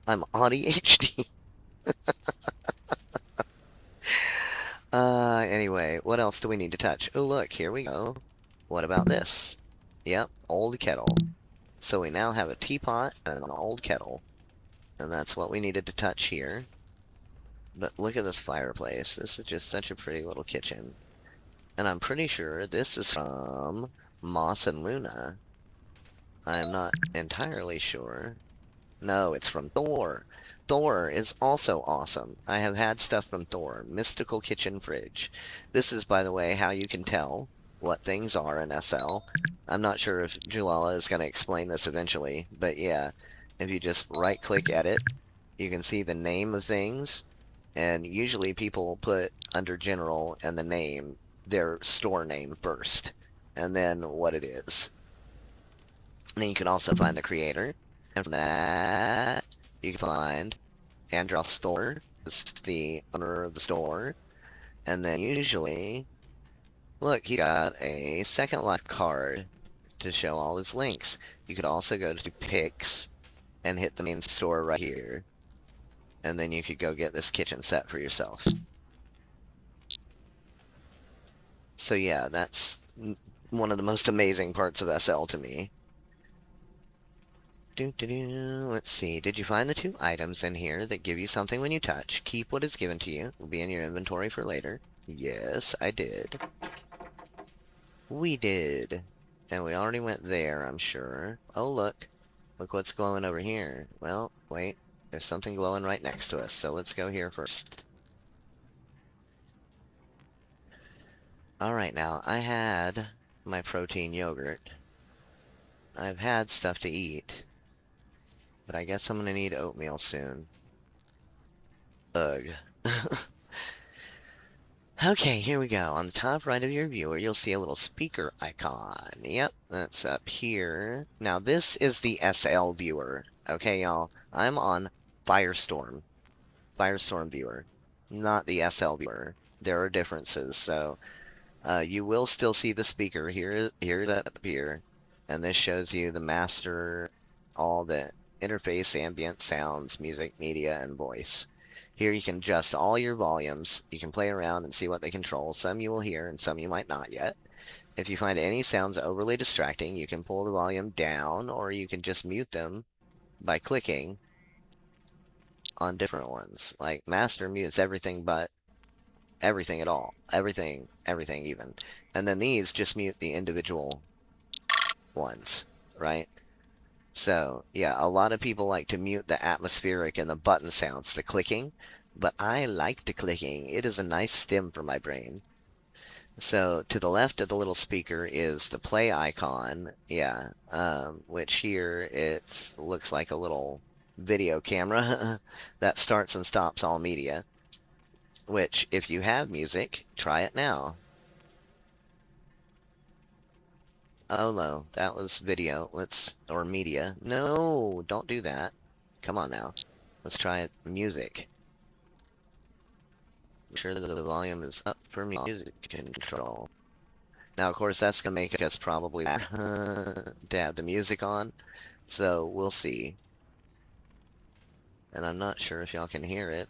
I'm on ADHD. Anyway, what else do we need to touch? Oh, look, here we go. What about this? Yep, old kettle. So we now have a teapot and an old kettle. And that's what we needed to touch here. But look at this fireplace. This is just such a pretty little kitchen. And I'm pretty sure this is from Moss and Luna. I'm not entirely sure. No, it's from Thor. Thor is also awesome. I have had stuff from Thor. Mystical Kitchen Fridge. This is, by the way, how you can tell what things are in SL. I'm not sure if Julala is going to explain this eventually, but yeah, if you just right-click Edit, you can see the name of things, and usually people put under General and the name, their store name first, and then what it is. And then you can also find the creator, and from that, you can find Andros Thor, is the owner of the store, and then usually, look, he got a Second Life card to show all his links. You could also go to Picks and hit the main store right here, and then you could go get this kitchen set for yourself. So yeah, that's one of the most amazing parts of SL to me. Let's see. Did you find the 2 items in here that give you something when you touch? Keep what is given to you. Will be in your inventory for later. Yes, I did. We did. And we already went there, I'm sure. Oh, look. Look what's glowing over here. Well, wait. There's something glowing right next to us, so let's go here first. Alright, now, I had my protein yogurt. I've had stuff to eat. But I guess I'm gonna need oatmeal soon. Ugh. Okay, here we go. On the top right of your viewer, you'll see a little speaker icon. Yep, that's up here. Now, this is the SL viewer. Okay, y'all? I'm on Firestorm. Firestorm viewer. Not the SL viewer. There are differences, so... you will still see the speaker. Here's up here. And this shows you the master, all the interface, ambient sounds, music, media, and voice. Here you can adjust all your volumes. You can play around and see what they control. Some you will hear and some you might not yet. If you find any sounds overly distracting, you can pull the volume down, or you can just mute them by clicking on different ones. Like master mutes everything but everything at all. Everything even. And then these just mute the individual ones, right? So, yeah, a lot of people like to mute the atmospheric and the button sounds, the clicking, but I like the clicking. It is a nice stim for my brain. So, to the left of the little speaker is the play icon, yeah, which here it looks like a little video camera that starts and stops all media, which, if you have music, try it now. Oh no, that was video. Or media. No, don't do that. Come on now. Let's try it. Music. Make sure that the volume is up for music control. Now, of course, that's going to make us probably to have the music on. So, we'll see. And I'm not sure if y'all can hear it.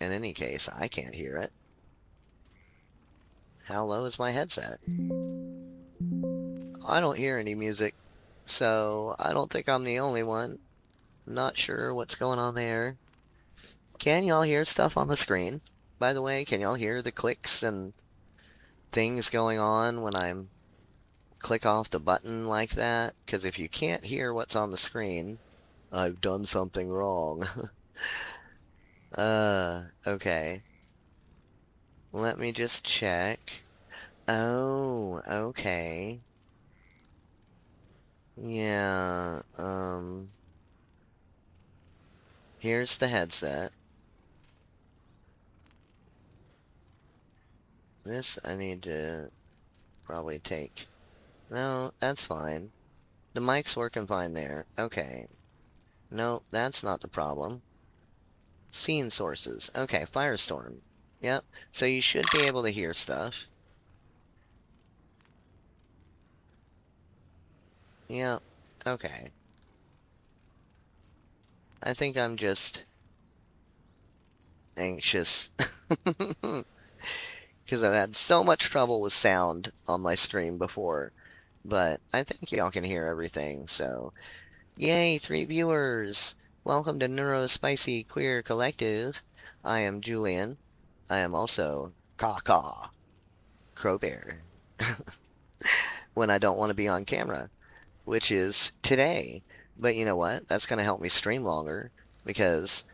In any case, I can't hear it. How low is my headset? I don't hear any music, so I don't think I'm the only one. Not sure what's going on there. Can y'all hear stuff on the screen? By the way, can y'all hear the clicks and things going on when I'm click off the button like that? Because if you can't hear what's on the screen, I've done something wrong. Okay. Let me just check. Oh, okay. Yeah, here's the headset. This I need to probably take. No, that's fine. The mic's working fine there. Okay. No, that's not the problem. Scene sources. Okay, Firestorm. Yep. So you should be able to hear stuff. Yep. Okay. I think I'm just anxious. Because I've had so much trouble with sound on my stream before. But I think y'all can hear everything, so... Yay, 3 viewers! Welcome to Neurospicy Queer Collective. I am Julian. I am also Caw Crowbear. When I don't want to be on camera, which is today. But you know what? That's going to help me stream longer, because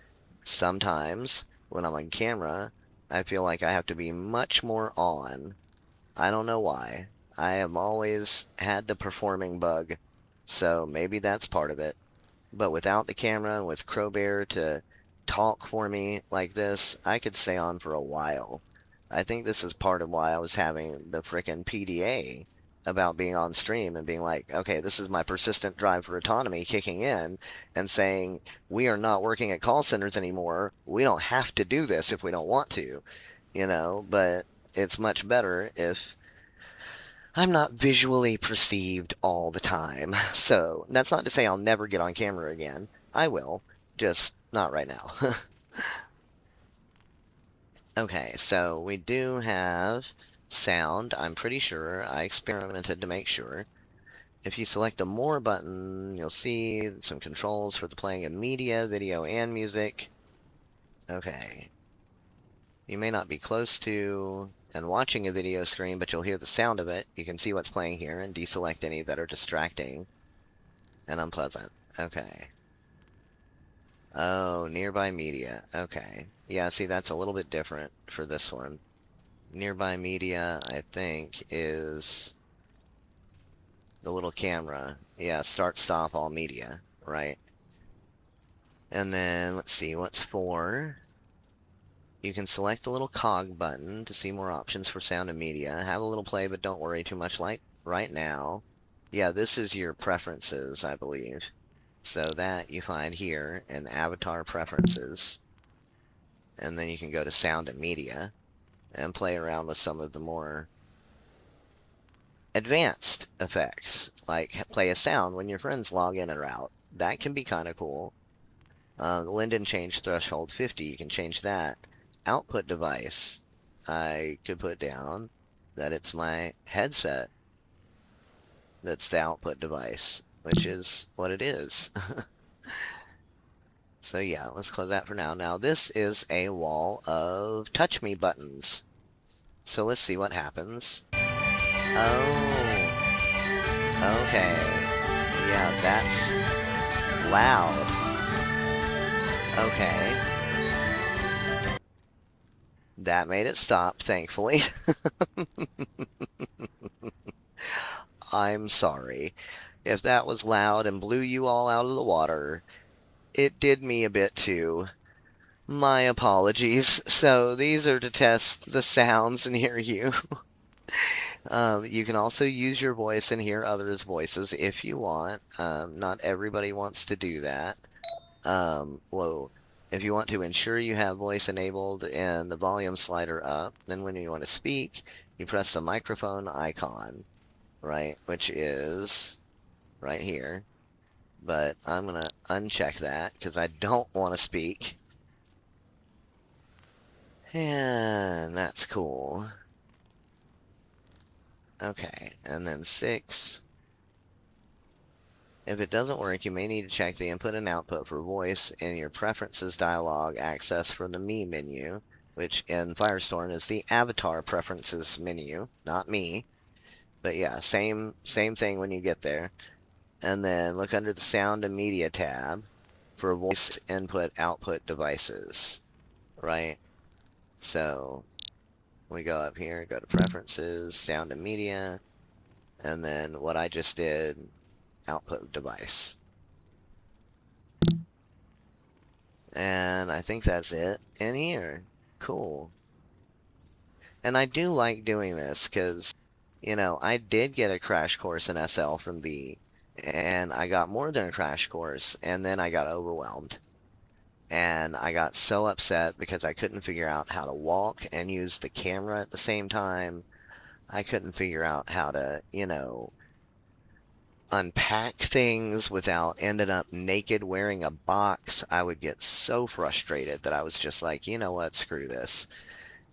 sometimes when I'm on camera, I feel like I have to be much more on. I don't know why. I have always had the performing bug, so maybe that's part of it. But without the camera and with Crowbear to talk for me like this, I could stay on for a while. I think this is part of why I was having the frickin' PDA about being on stream and being like, okay, this is my persistent drive for autonomy kicking in and saying, we are not working at call centers anymore. We don't have to do this if we don't want to, but it's much better if I'm not visually perceived all the time. So that's not to say I'll never get on camera again. I will, just not right now. Okay, so we do have sound, I'm pretty sure. I experimented to make sure. If you select the More button, you'll see some controls for the playing of media, video, and music. Okay. You may not be close to and watching a video stream, but you'll hear the sound of it. You can see what's playing here and deselect any that are distracting and unpleasant. Okay. Oh, nearby media. Okay. Yeah, see, that's a little bit different for this one. Nearby media, I think, is the little camera. Yeah, start, stop, all media, right? And then, let's see, what's for? You can select the little cog button to see more options for sound and media. Have a little play, but don't worry too much like right now. Yeah, this is your preferences, I believe. So that you find here in Avatar Preferences. And then you can go to Sound and Media and play around with some of the more advanced effects, like play a sound when your friends log in or out. That can be kind of cool. Linden change threshold 50, you can change that. Output device, I could put down that it's my headset that's the output device, which is what it is. So yeah, let's close that for now. Now this is a wall of touch me buttons. So let's see what happens. Oh, okay. Yeah, that's loud. Okay. That made it stop, thankfully. I'm sorry. If that was loud and blew you all out of the water, it did me a bit too. My apologies. So these are to test the sounds and hear you. You can also use your voice and hear others' voices if you want. Not everybody wants to do that. Whoa. If you want to ensure you have voice enabled and the volume slider up, then when you want to speak, you press the microphone icon, right? Which is right here. But I'm going to uncheck that because I don't want to speak. And that's cool. Okay, and then 6. If it doesn't work, you may need to check the input and output for voice in your preferences dialog access from the me menu, which in Firestorm is the avatar preferences menu, not me. But yeah, same thing when you get there. And then look under the sound and media tab for voice input output devices, right? So we go up here, go to preferences, sound and media, and then what I just did, output device. And I think that's it in here. Cool. And I do like doing this because, you know, I did get a crash course in SL from V, and I got more than a crash course, and then I got overwhelmed. And I got so upset because I couldn't figure out how to walk and use the camera at the same time. I couldn't figure out how to, you know, unpack things without ending up naked wearing a box. I would get so frustrated that I was just like, you know what, screw this.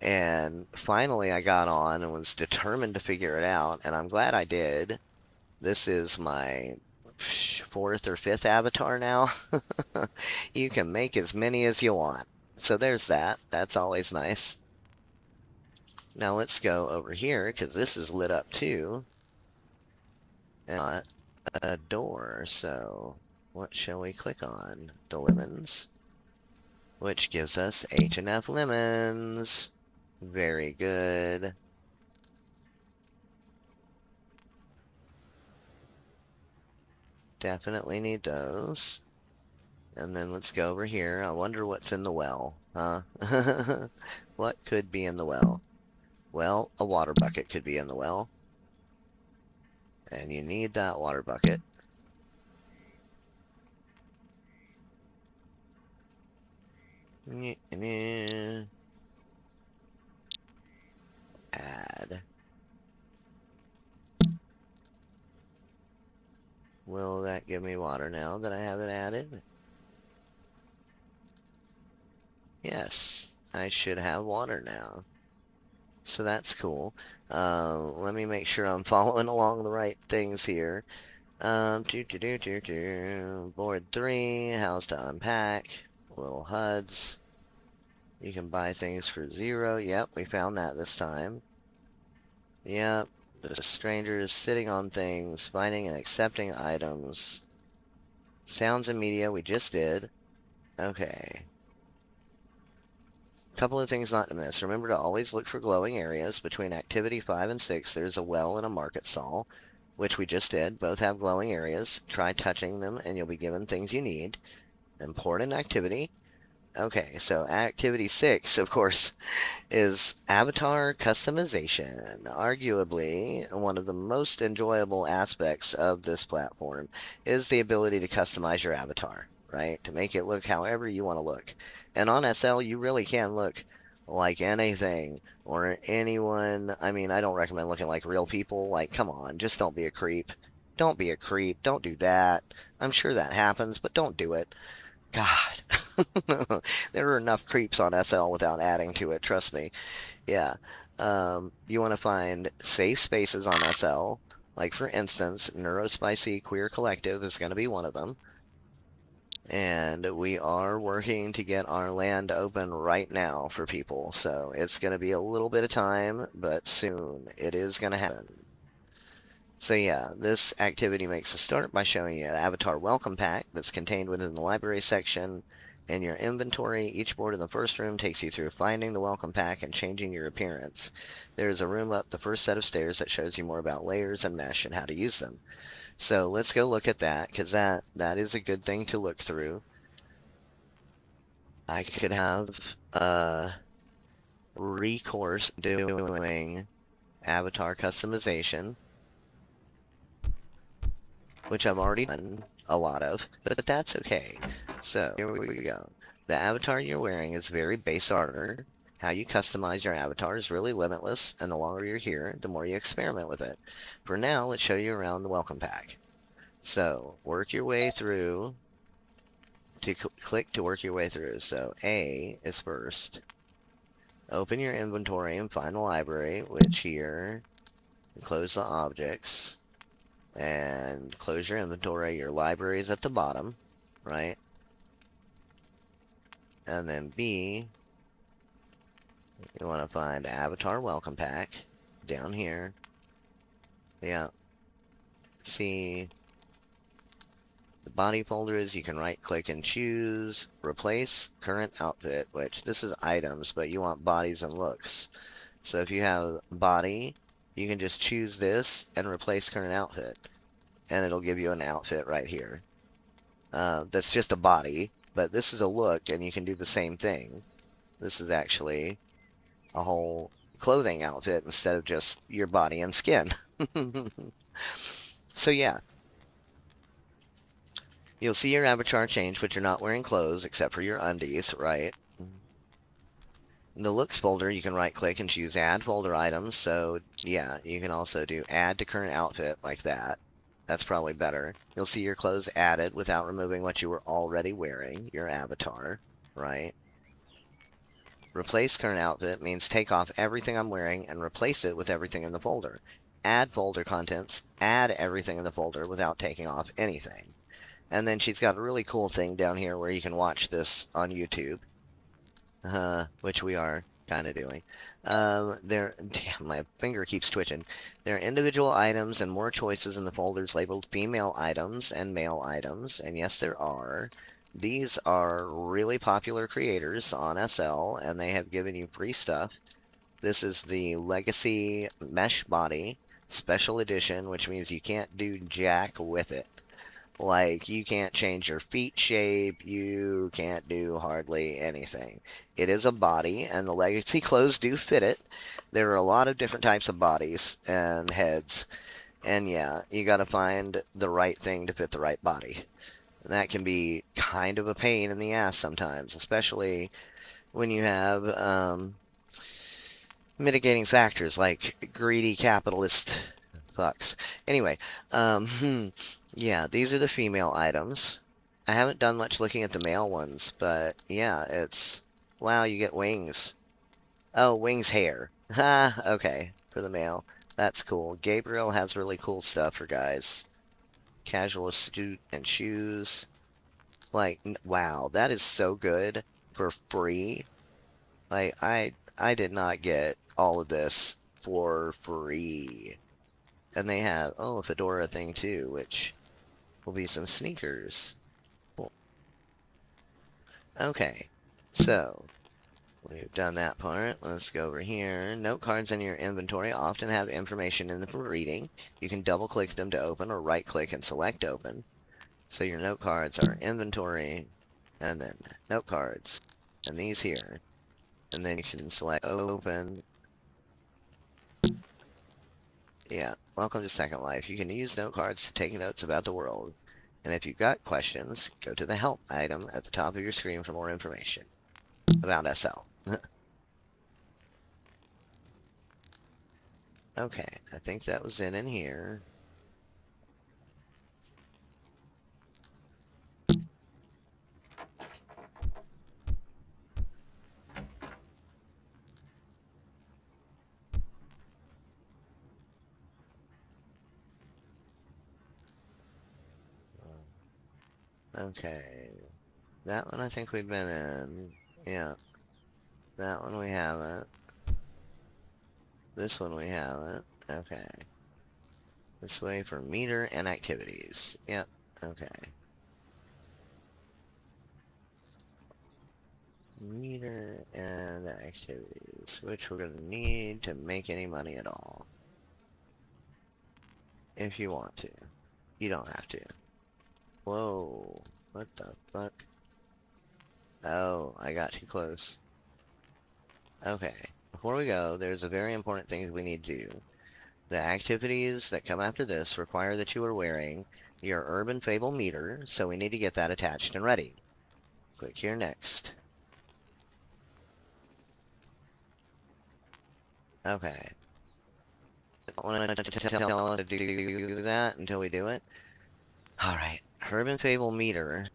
And finally I got on and was determined to figure it out, and I'm glad I did. This is my 4th or 5th avatar now. You can make as many as you want. So there's that. That's always nice. Now let's go over here, because this is lit up too. And a door, so what shall we click on? The lemons, which gives us H&F lemons. Very good. Definitely need those. And then let's go over here. I wonder what's in the well, huh? What could be in the well? Well, a water bucket could be in the well. And you need that water bucket. Add. Will that give me water now that I have it added? Yes, I should have water now. So that's cool. Let me make sure I'm following along the right things here. Board 3, house to unpack, little HUDs. You can buy things for 0. Yep, we found that this time. Yep, the strangers sitting on things, finding and accepting items. Sounds and media, we just did. Okay. Couple of things not to miss. Remember to always look for glowing areas. Between activity 5 and 6, there's a well and a market stall, which we just did. Both have glowing areas. Try touching them and you'll be given things you need. Important activity. Okay, so activity 6, of course, is avatar customization. Arguably, one of the most enjoyable aspects of this platform is the ability to customize your avatar, right? To make it look however you want to look. And on SL, you really can look like anything or anyone. I mean, I don't recommend looking like real people. Like, come on, just don't be a creep. Don't be a creep. Don't do that. I'm sure that happens, but don't do it. God. There are enough creeps on SL without adding to it, trust me. Yeah. You want to find safe spaces on SL. Like, for instance, Neurospicy Queer Collective is going to be one of them. And we are working to get our land open right now for people. So it's going to be a little bit of time, but soon it is going to happen. So yeah, this activity makes a start by showing you an avatar welcome pack that's contained within the library section. In your inventory, each board in the first room takes you through finding the welcome pack and changing your appearance. There is a room up the first set of stairs that shows you more about layers and mesh and how to use them. So let's go look at that, because that is a good thing to look through. I could have recourse doing avatar customization, which I've already done a lot of, but that's okay. So here we go. The avatar you're wearing is very base armor. How you customize your avatar is really limitless, and the longer you're here, the more you experiment with it. For now, let's show you around the welcome pack. So work your way through to click to work your way through. So A is first. Open your inventory and find the library, which here, close the objects, and close your inventory. Your library is at the bottom, right? And then B, you want to find Avatar Welcome Pack down here. Yeah. See, the body folders, you can right-click and choose Replace Current Outfit, which this is items, but you want bodies and looks. So if you have body, you can just choose this and replace current outfit, and it'll give you an outfit right here. That's just a body, but this is a look, and you can do the same thing. This is actually a whole clothing outfit instead of just your body and skin. So yeah, you'll see your avatar change, but you're not wearing clothes except for your undies, right? In the looks folder, you can right click and choose add folder items. So yeah, you can also do add to current outfit like that. That's probably better. You'll see your clothes added without removing what you were already wearing, your avatar, right? Replace current outfit means take off everything I'm wearing and replace it with everything in the folder. Add folder contents, add everything in the folder without taking off anything. And then she's got a really cool thing down here where you can watch this on YouTube. Which we are kind of doing. Damn, my finger keeps twitching. There are individual items and more choices in the folders labeled female items and male items, and yes, there are. These are really popular creators on SL, and they have given you free stuff. This is the Legacy Mesh Body Special Edition, which means you can't do jack with it. Like, you can't change your feet shape, you can't do hardly anything. It is a body, and the legacy clothes do fit it. There are a lot of different types of bodies and heads, and yeah, you gotta find the right thing to fit the right body. And that can be kind of a pain in the ass sometimes, especially when you have mitigating factors like greedy capitalist fucks. Anyway, yeah, these are the female items. I haven't done much looking at the male ones, but yeah, it's... Wow, you get wings. Oh, wings hair. Ha, okay, for the male. That's cool. Gabriel has really cool stuff for guys. Casual suit and shoes. Like, wow, that is so good for free. Like, I did not get all of this for free. And they have, oh, a fedora thing too, which will be some sneakers. Cool. Okay, so we've done that part. Let's go over here. Note cards in your inventory often have information in them for reading. You can double click them to open or right click and select open. So your note cards are inventory and then note cards and these here. And then you can select open. Yeah, welcome to Second Life. You can use note cards to take notes about the world. And if you've got questions, go to the help item at the top of your screen for more information about SL. Okay, I think that was in here. Okay, that one I think we've been in. Yeah, that one we haven't. This one we haven't. Okay. This way for meter and activities. Yep, okay. Meter and activities, which we're going to need to make any money at all. If you want to. You don't have to. Whoa, what the fuck? Oh, I got too close. Okay, before we go, there's a very important thing we need to do. The activities that come after this require that you are wearing your Urban Fable meter, so we need to get that attached and ready. Click here next. Okay. I want to tell to do that until we do it. Alright, Urban Fable meter.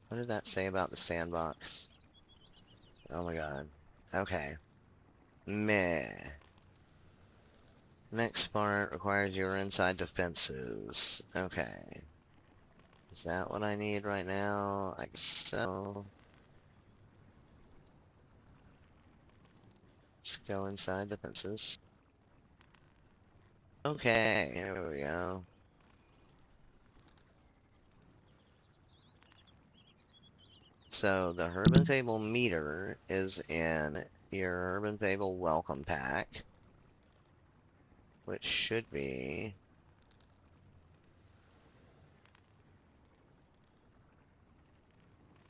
What did that say about the sandbox? Oh my god. Okay. Meh. Next part requires you are inside the fences. Okay. Is that what I need right now? I guess so. Let's go inside the fences. Okay, here we go. So the Herb and Fable meter is in your Herb and Fable welcome pack, which should be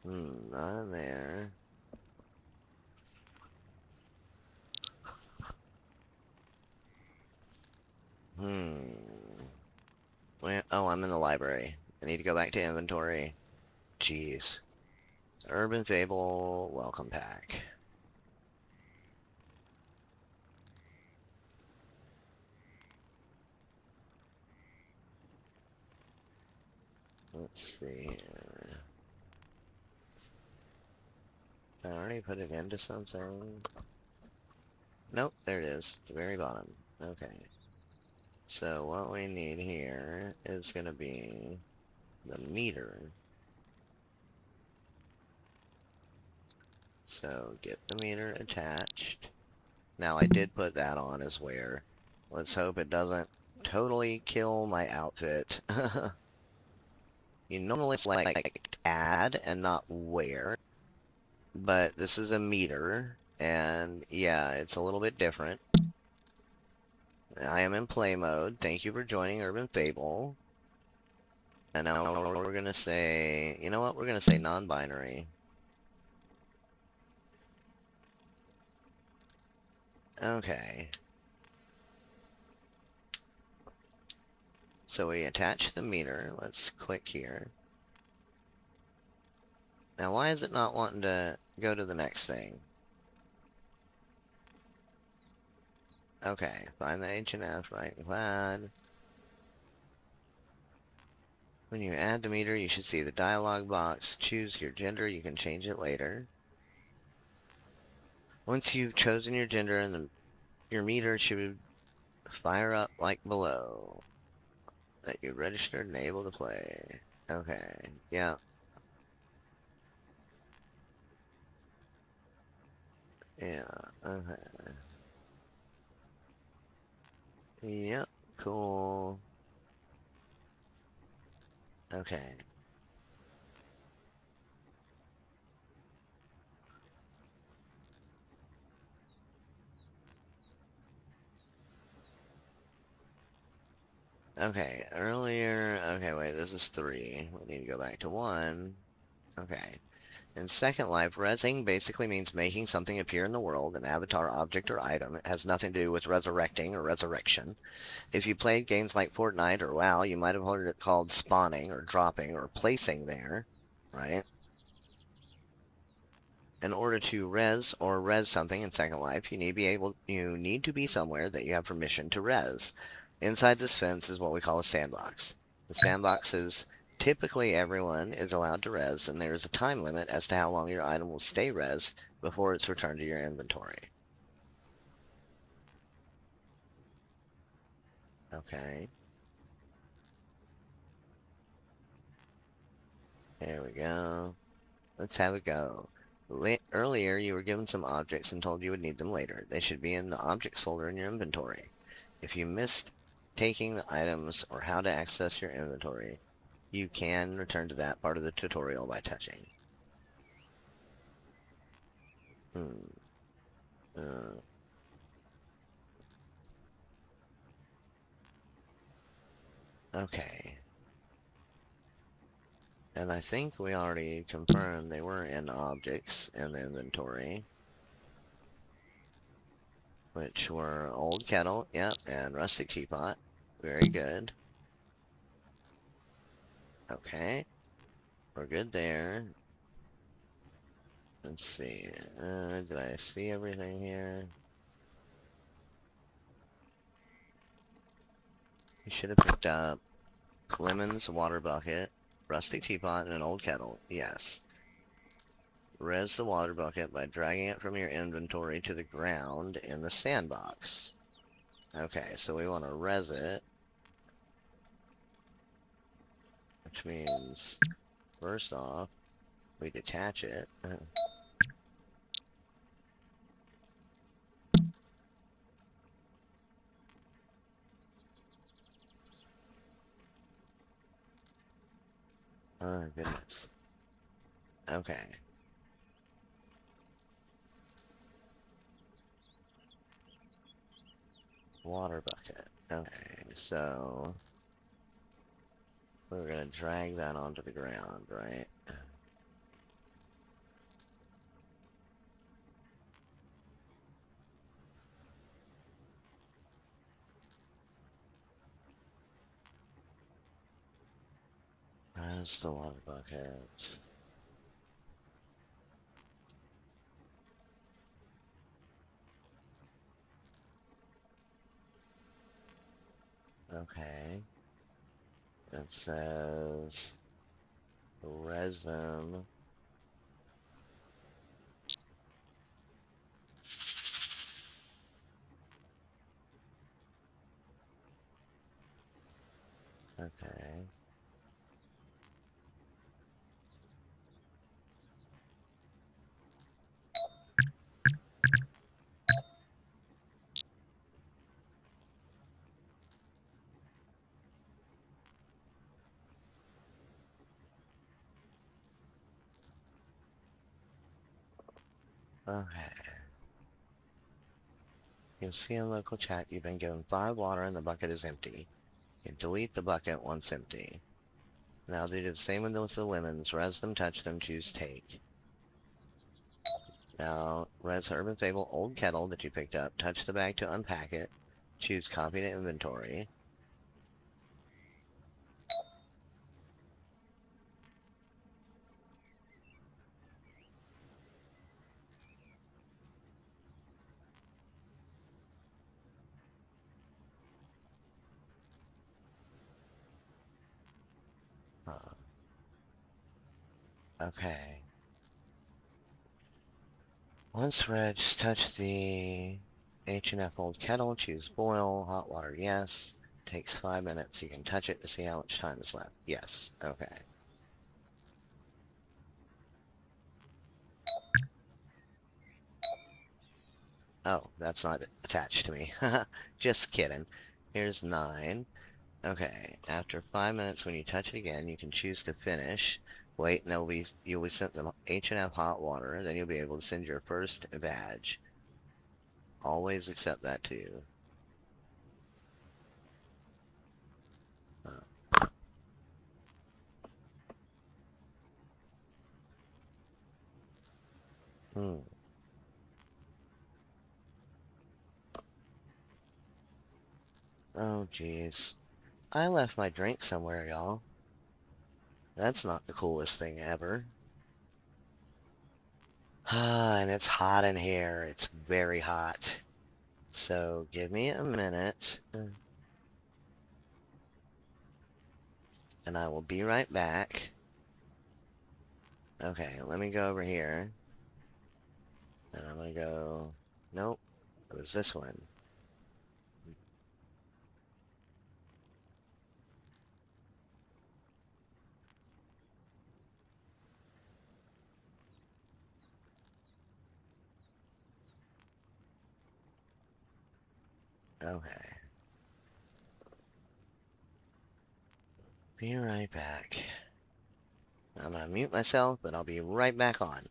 not in there. Oh, I'm in the library. I need to go back to inventory. Jeez. Urban Fable welcome pack. Let's see here. I already put it into something. Nope, there it is. At the very bottom. Okay. So what we need here is going to be the meter. So get the meter attached. Now I did put that on as wear. Let's hope it doesn't totally kill my outfit. You normally like add and not wear, but this is a meter, and yeah, it's a little bit different. I am in play mode. Thank you for joining Urban Fable. And now we're gonna say, you know what? We're gonna say non-binary. Okay. So we attach the meter. Let's click here. Now why is it not wanting to go to the next thing? Okay, find the H&F, right? Glad. When you add the meter, you should see the dialog box. Choose your gender. You can change it later. Once you've chosen your gender, and your meter should fire up like below. That you registered and able to play. Okay, yeah. Yeah, okay. Yep, cool. Okay. Okay, earlier, okay, wait, this is 3. We need to go back to 1. Okay. In Second Life, rezzing basically means making something appear in the world, an avatar, object, or item. It has nothing to do with resurrecting or resurrection. If you played games like Fortnite or WoW, you might have heard it called spawning or dropping or placing there, right? In order to res something in Second Life, you need to be somewhere that you have permission to res. Inside this fence is what we call a sandbox. The sandbox is typically everyone is allowed to res, and there is a time limit as to how long your item will stay res before it's returned to your inventory. Okay. There we go. Let's have it go. Earlier, you were given some objects and told you would need them later. They should be in the objects folder in your inventory. If you missed taking the items or how to access your inventory, you can return to that part of the tutorial by touching. Uh, okay. And I think we already confirmed they were in objects in the inventory. Which were old kettle, yep, and rustic teapot. Very good. Okay. We're good there. Let's see. Did I see everything here? You should have picked up Lemon's water bucket, rustic teapot, and an old kettle. Yes. Res the water bucket by dragging it from your inventory to the ground in the sandbox. Okay, so we want to res it. Which means, first off, we detach it. Oh, goodness. Okay. Water bucket. Okay, so we're gonna drag that onto the ground, right? Where's the water bucket? Okay. It says resin. Okay. Okay. You'll see in local chat you've been given 5 water and the bucket is empty. You delete the bucket once empty. Now do the same with the lemons. Res them, touch them, choose take. Now, res Urban Fable old kettle that you picked up. Touch the bag to unpack it. Choose copy to inventory. Okay. Once Reg touch the H&F old kettle, choose boil, hot water, yes. Takes 5 minutes. You can touch it to see how much time is left. Yes. Okay. Oh, that's not attached to me. Just kidding. Here's 9. Okay, after 5 minutes when you touch it again, you can choose to finish. Wait, and you'll be sent the H&F hot water, then you'll be able to send your first badge. Always accept that too. Hmm. Oh, jeez. I left my drink somewhere, y'all. That's not the coolest thing ever. Ah, and it's hot in here. It's very hot. So give me a minute, and I will be right back. Okay, let me go over here. And I'm gonna go... Nope. It was this one. Okay. Be right back. I'm gonna mute myself, but I'll be right back on.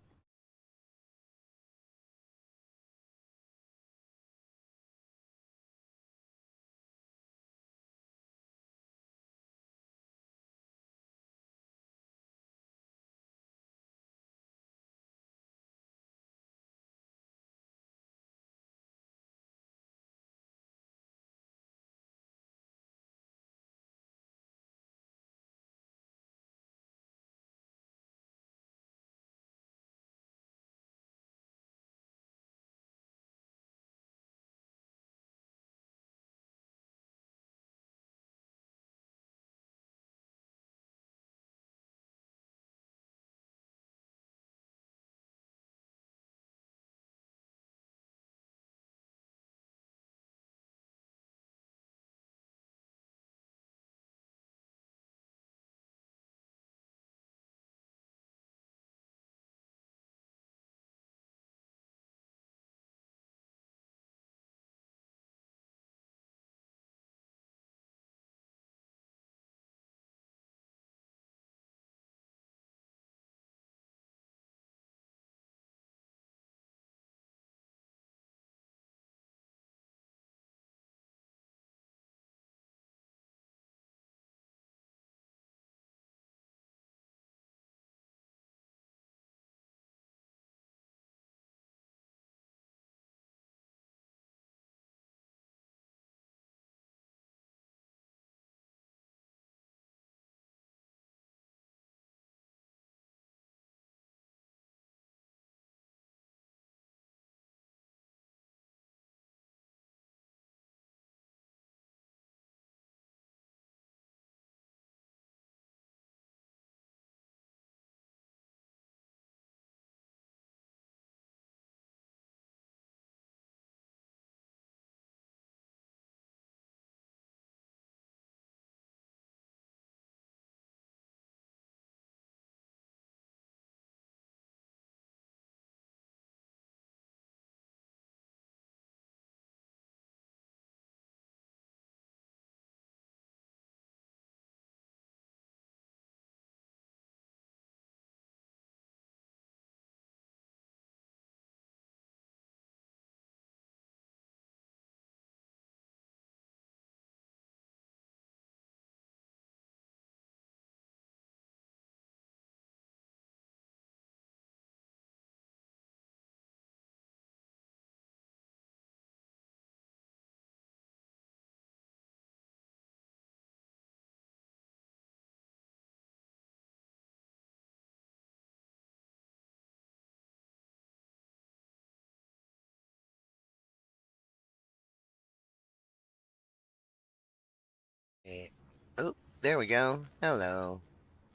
Oh, there we go. Hello.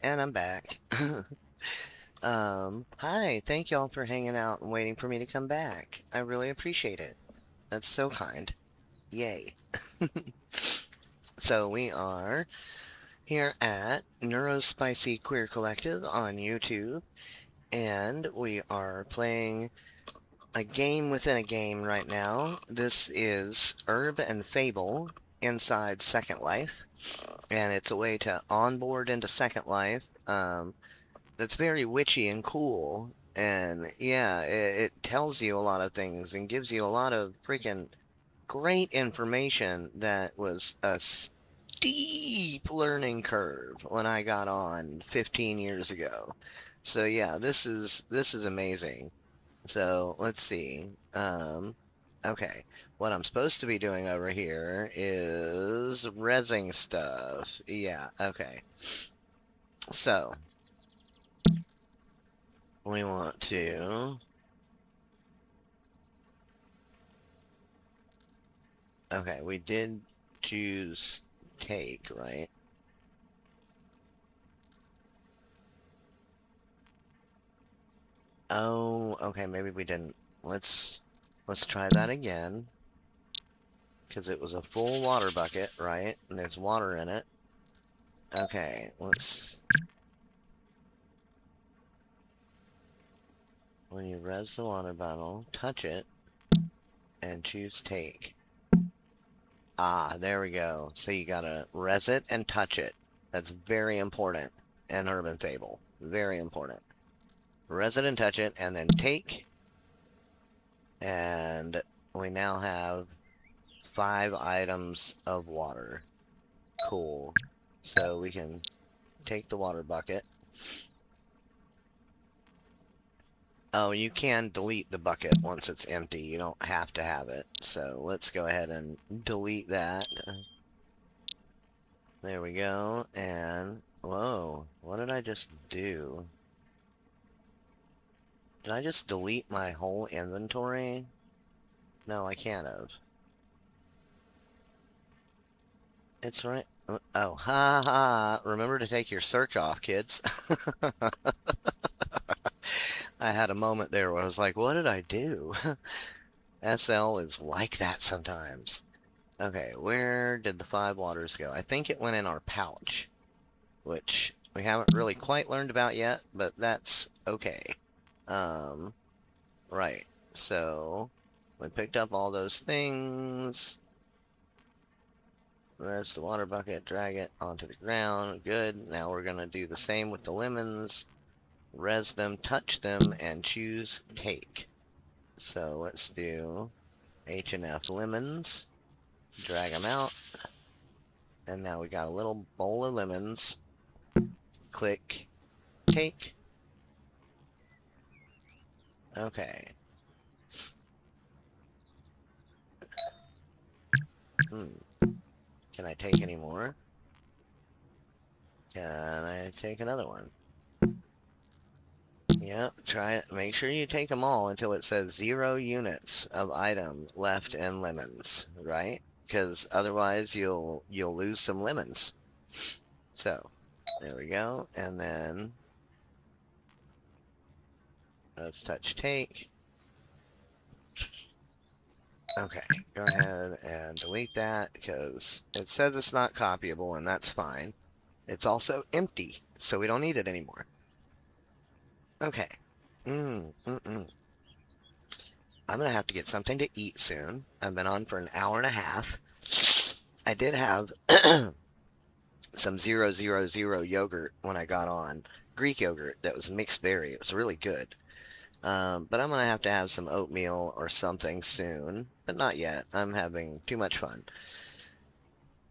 And I'm back. Hi, thank y'all for hanging out and waiting for me to come back. I really appreciate it. That's so kind. Yay. So we are here at Neurospicy Queer Collective on YouTube, and we are playing a game within a game right now. This is Herb and Fable inside Second Life, and it's a way to onboard into Second Life. That's very witchy and cool. And yeah, it tells you a lot of things and gives you a lot of freaking great information that was a steep learning curve when I got on 15 years ago. So yeah, this is amazing. So let's see. Okay, what I'm supposed to be doing over here is rezzing stuff. Yeah, okay. So we want to. Okay, we did choose take, right? Oh, okay, maybe we didn't. Let's try that again. Because it was a full water bucket, right? And there's water in it. Okay, when you res the water bottle, touch it, and choose take. Ah, there we go. So you gotta res it and touch it. That's very important in Urban Fable. Very important. Res it and touch it, and then take. And we now have 5 items of water. Cool. So we can take the water bucket. Oh, you can delete the bucket once it's empty. You don't have to have it. So let's go ahead and delete that. There we go. And, whoa, what did I just do? Did I just delete my whole inventory? No, I can't have. It's right. Oh, ha ha. Remember to take your search off, kids. I had a moment there where I was like, what did I do? SL is like that sometimes. Okay, where did the 5 waters go? I think it went in our pouch, which we haven't really quite learned about yet, but that's okay. Right. So, we picked up all those things. Res the water bucket, drag it onto the ground. Good. Now we're going to do the same with the lemons. Res them, touch them, and choose take. So let's do H&F lemons. Drag them out. And now we got a little bowl of lemons. Click take. Okay. Can I take any more? Can I take another one? Yep, try it. Make sure you take them all until it says 0 units of item left in lemons, right? Because otherwise you'll lose some lemons. So, there we go. And then let's touch take. Okay, go ahead and delete that because it says it's not copyable, and that's fine. It's also empty, so we don't need it anymore. Okay. I'm gonna have to get something to eat soon. I've been on for an hour and a half. I did have some 000 yogurt when I got on. Greek yogurt that was mixed berry. It was really good. But I'm gonna have some oatmeal or something soon. But not yet. I'm having too much fun.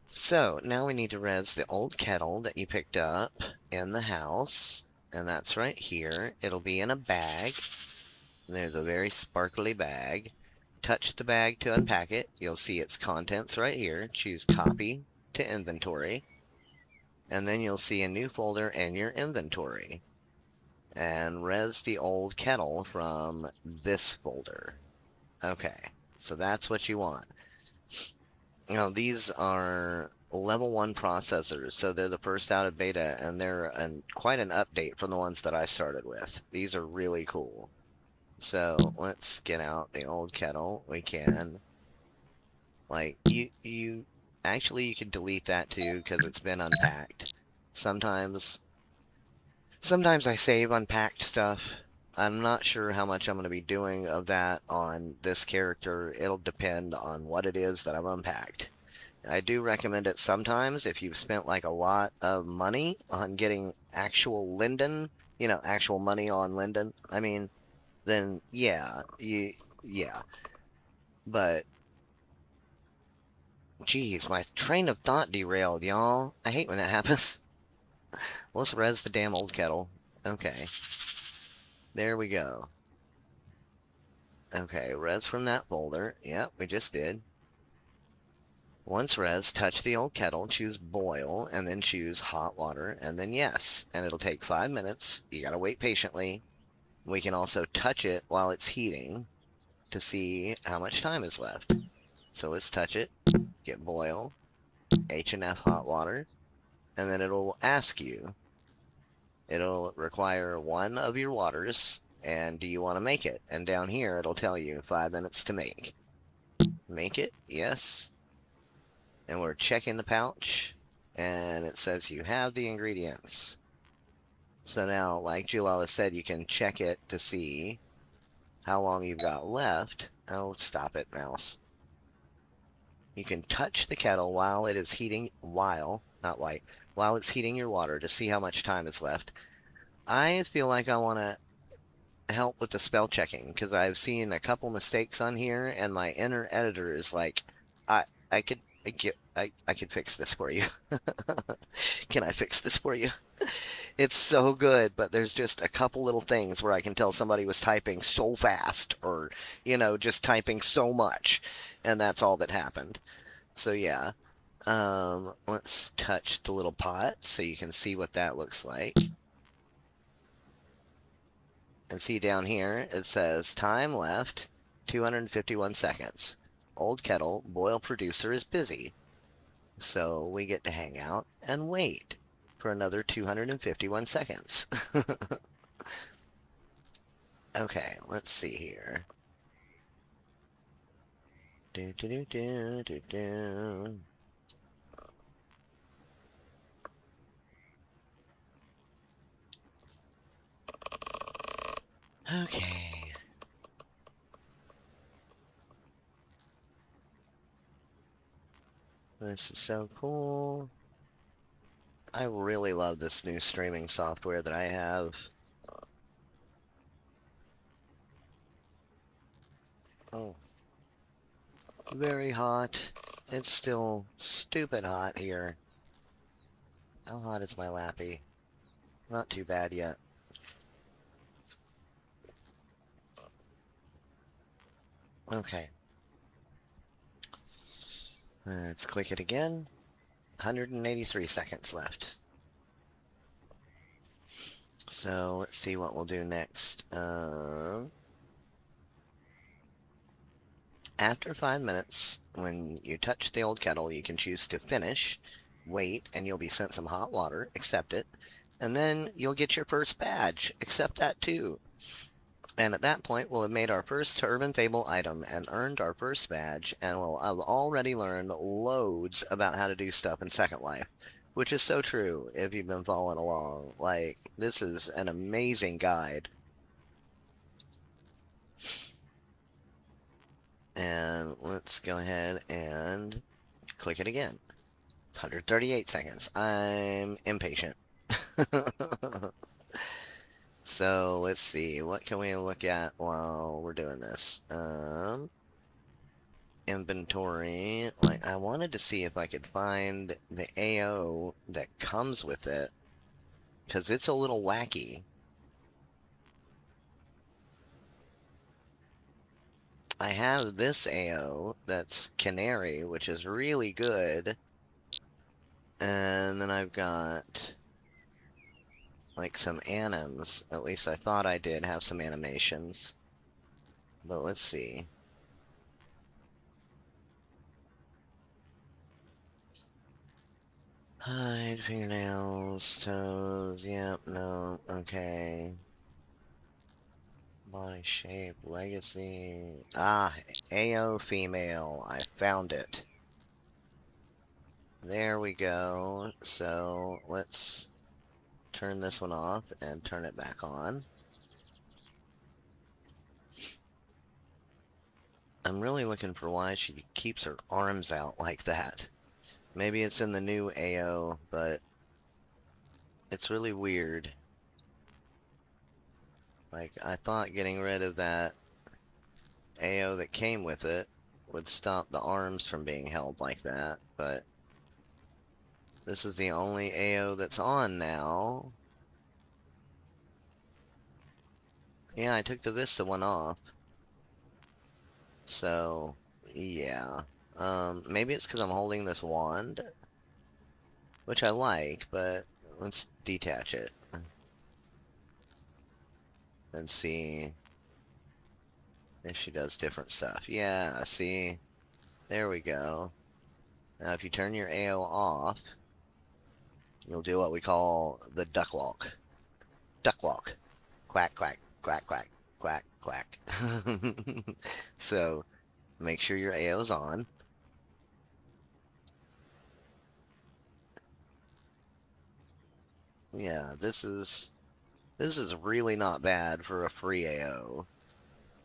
So, now we need to res the old kettle that you picked up in the house. And that's right here. It'll be in a bag. There's a very sparkly bag. Touch the bag to unpack it. You'll see its contents right here. Choose copy to inventory. And then you'll see a new folder in your inventory. And res the old kettle from this folder. Okay, so that's what you want. You know, these are level 1 processors, so they're the first out of beta, and they're quite an update from the ones that I started with. These are really cool. So let's get out the old kettle. We can, like, actually you can delete that too because it's been unpacked. Sometimes, sometimes I save unpacked stuff. I'm not sure how much I'm going to be doing of that on this character. It'll depend on what it is that I've unpacked. I do recommend it sometimes if you've spent like a lot of money on getting actual linden, actual money on linden. I mean, then yeah, yeah. But geez, my train of thought derailed, y'all. I hate when that happens. Let's res the damn old kettle. Okay, there we go. Okay, res from that folder. Yep, we just did. Once res, touch the old kettle, choose boil, and then choose hot water, and then yes. And it'll take 5 minutes. You gotta wait patiently. We can also touch it while it's heating to see how much time is left. So let's touch it, get boil, H&F hot water, and then it'll ask you, it'll require one of your waters, and do you want to make it? And down here it'll tell you 5 minutes to make. Make it, yes. And we're checking the pouch, and it says you have the ingredients. So now, like Julian said, you can check it to see how long you've got left. Oh, stop it, mouse. You can touch the kettle while it is heating, while it's heating your water to see how much time is left. I feel like I want to help with the spell checking because I've seen a couple mistakes on here, and my inner editor is like, I I could I could fix this for you. Can I fix this for you? It's so good, but there's just a couple little things where I can tell somebody was typing so fast or, just typing so much, and that's all that happened. So yeah, let's touch the little pot so you can see what that looks like. And see down here, it says time left, 251 seconds. Old kettle, boil producer is busy. So we get to hang out and wait for another 251 seconds. Okay, let's see here. Do, do, do, do, do, do. Okay. This is so cool. I really love this new streaming software that I have. Oh. Very hot. It's still stupid hot here. How hot is my lappy? Not too bad yet. Okay. Let's click it again. 183 seconds left. So let's see what we'll do next. After 5 minutes, when you touch the old kettle, you can choose to finish, wait, and you'll be sent some hot water, accept it, and then you'll get your first badge, accept that too. And at that point, we'll have made our first Turban Fable item and earned our first badge, and we'll have already learned loads about how to do stuff in Second Life, which is so true if you've been following along. Like, this is an amazing guide. And let's go ahead and click it again. 138 seconds. I'm impatient. So let's see, what can we look at while we're doing this? Inventory. Like, I wanted to see if I could find the AO that comes with it, because it's a little wacky. I have this AO that's Canary, which is really good. And then I've got like some anims. At least I thought I did have some animations. But let's see. Hide, fingernails, toes, yep, no, okay. Body shape, legacy. Ah, AO female. I found it. There we go. So let's turn this one off and turn it back on. I'm really looking for why she keeps her arms out like that. Maybe it's in the new AO, but it's really weird. Like, I thought getting rid of that AO that came with it would stop the arms from being held like that, but this is the only AO that's on now. Yeah, I took the Vista one off. So, yeah. Maybe it's because I'm holding this wand, which I like, but let's detach it and see if she does different stuff. Yeah, see? There we go. Now, if you turn your AO off, you'll do what we call the duck walk. Duck walk. Quack, quack, quack, quack, quack, quack. So, make sure your AO's on. Yeah, this is really not bad for a free AO.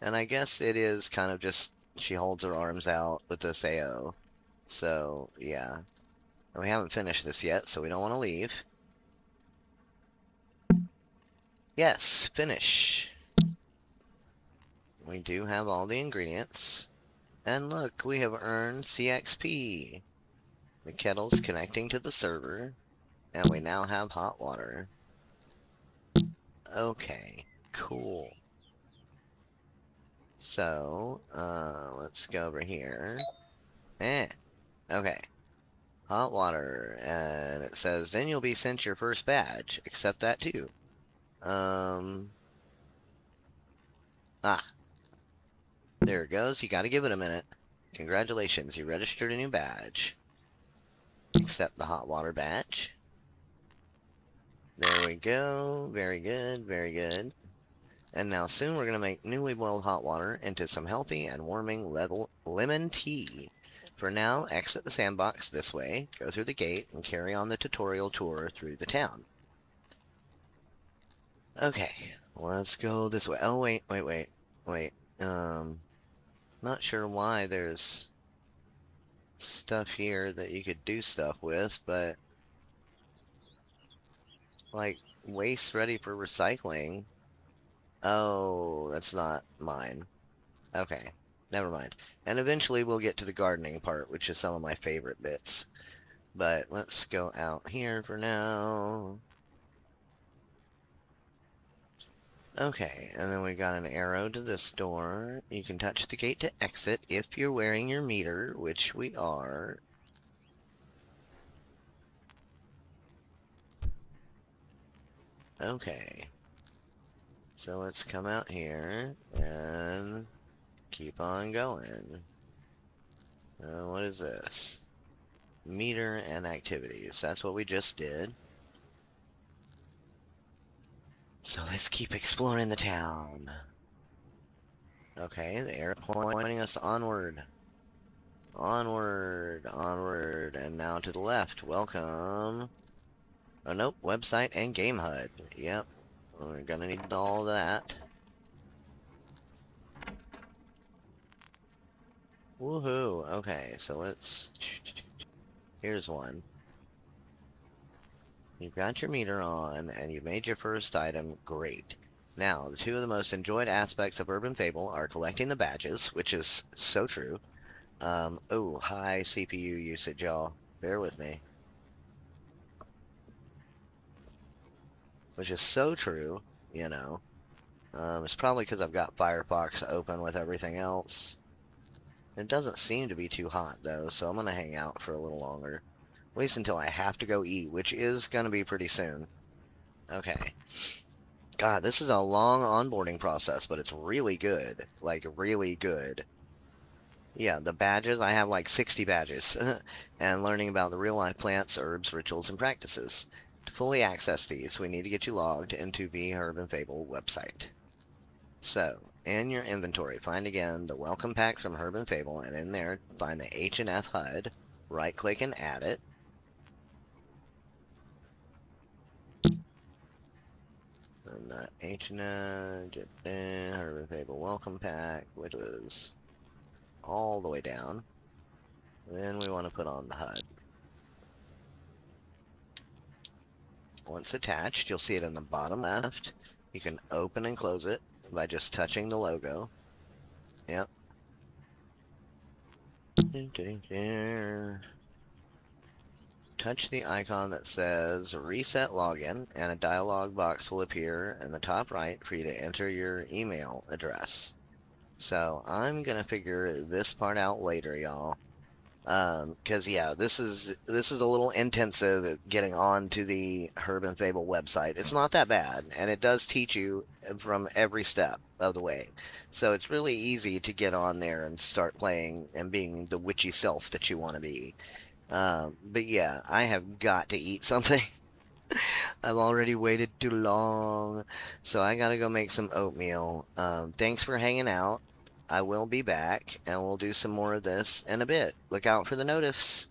And I guess it is kind of just she holds her arms out with this AO. So, yeah. And we haven't finished this yet, so we don't want to leave. Yes, finish. We do have all the ingredients. And look, we have earned CXP. The kettle's connecting to the server, and we now have hot water. Okay, cool. So, let's go over here. Okay. Hot water, and it says, then you'll be sent your first badge. Accept that too. There it goes. You gotta give it a minute. Congratulations, you registered a new badge. Accept the hot water badge. There we go. Very good, very good. And now soon we're gonna make newly boiled hot water into some healthy and warming lemon tea. For now, exit the sandbox this way, go through the gate, and carry on the tutorial tour through the town. Okay, let's go this way. Oh, wait. Not sure why there's stuff here that you could do stuff with, but, like, waste ready for recycling. Oh, that's not mine. Okay, never mind. And eventually we'll get to the gardening part, which is some of my favorite bits. But let's go out here for now. Okay, and then we got an arrow to this door. You can touch the gate to exit if you're wearing your meter, which we are. Okay. So let's come out here and keep on going. What is this? Meter and activities. That's what we just did. So let's keep exploring the town. Okay, the arrow pointing us onward. Onward, onward, and now to the left. Welcome. Oh, nope, website and game HUD. Yep, we're gonna need all that. Woohoo, okay, so let's... Here's one. You've got your meter on, and you've made your first item. Great. Now, the two of the most enjoyed aspects of Urban Fable are collecting the badges, which is so true. Oh, high CPU usage, y'all. Bear with me. Which is so true, you know. It's probably because I've got Firefox open with everything else. It doesn't seem to be too hot, though, so I'm going to hang out for a little longer. At least until I have to go eat, which is going to be pretty soon. Okay. God, this is a long onboarding process, but it's really good. Like, really good. Yeah, the badges, I have like 60 badges, and learning about the real-life plants, herbs, rituals, and practices. To fully access these, we need to get you logged into the Herb and Fable website. So, in your inventory, find again the welcome pack from Herb and Fable, and in there, find the H&F HUD, right-click and add it. And the H&F, Herb and Fable welcome pack, which was all the way down. Then we want to put on the HUD. Once attached, you'll see it in the bottom left. You can open and close it by just touching the logo. Yep. Touch the icon that says Reset Login, and a dialog box will appear in the top right for you to enter your email address. So I'm going to figure this part out later, y'all. Because yeah, this is a little intensive at getting on to the Herb and Fable website. It's not that bad, and it does teach you from every step of the way. So it's really easy to get on there and start playing and being the witchy self that you want to be. But yeah, I have got to eat something. I've already waited too long, so I gotta go make some oatmeal. Thanks for hanging out. I will be back, and we'll do some more of this in a bit. Look out for the notifs.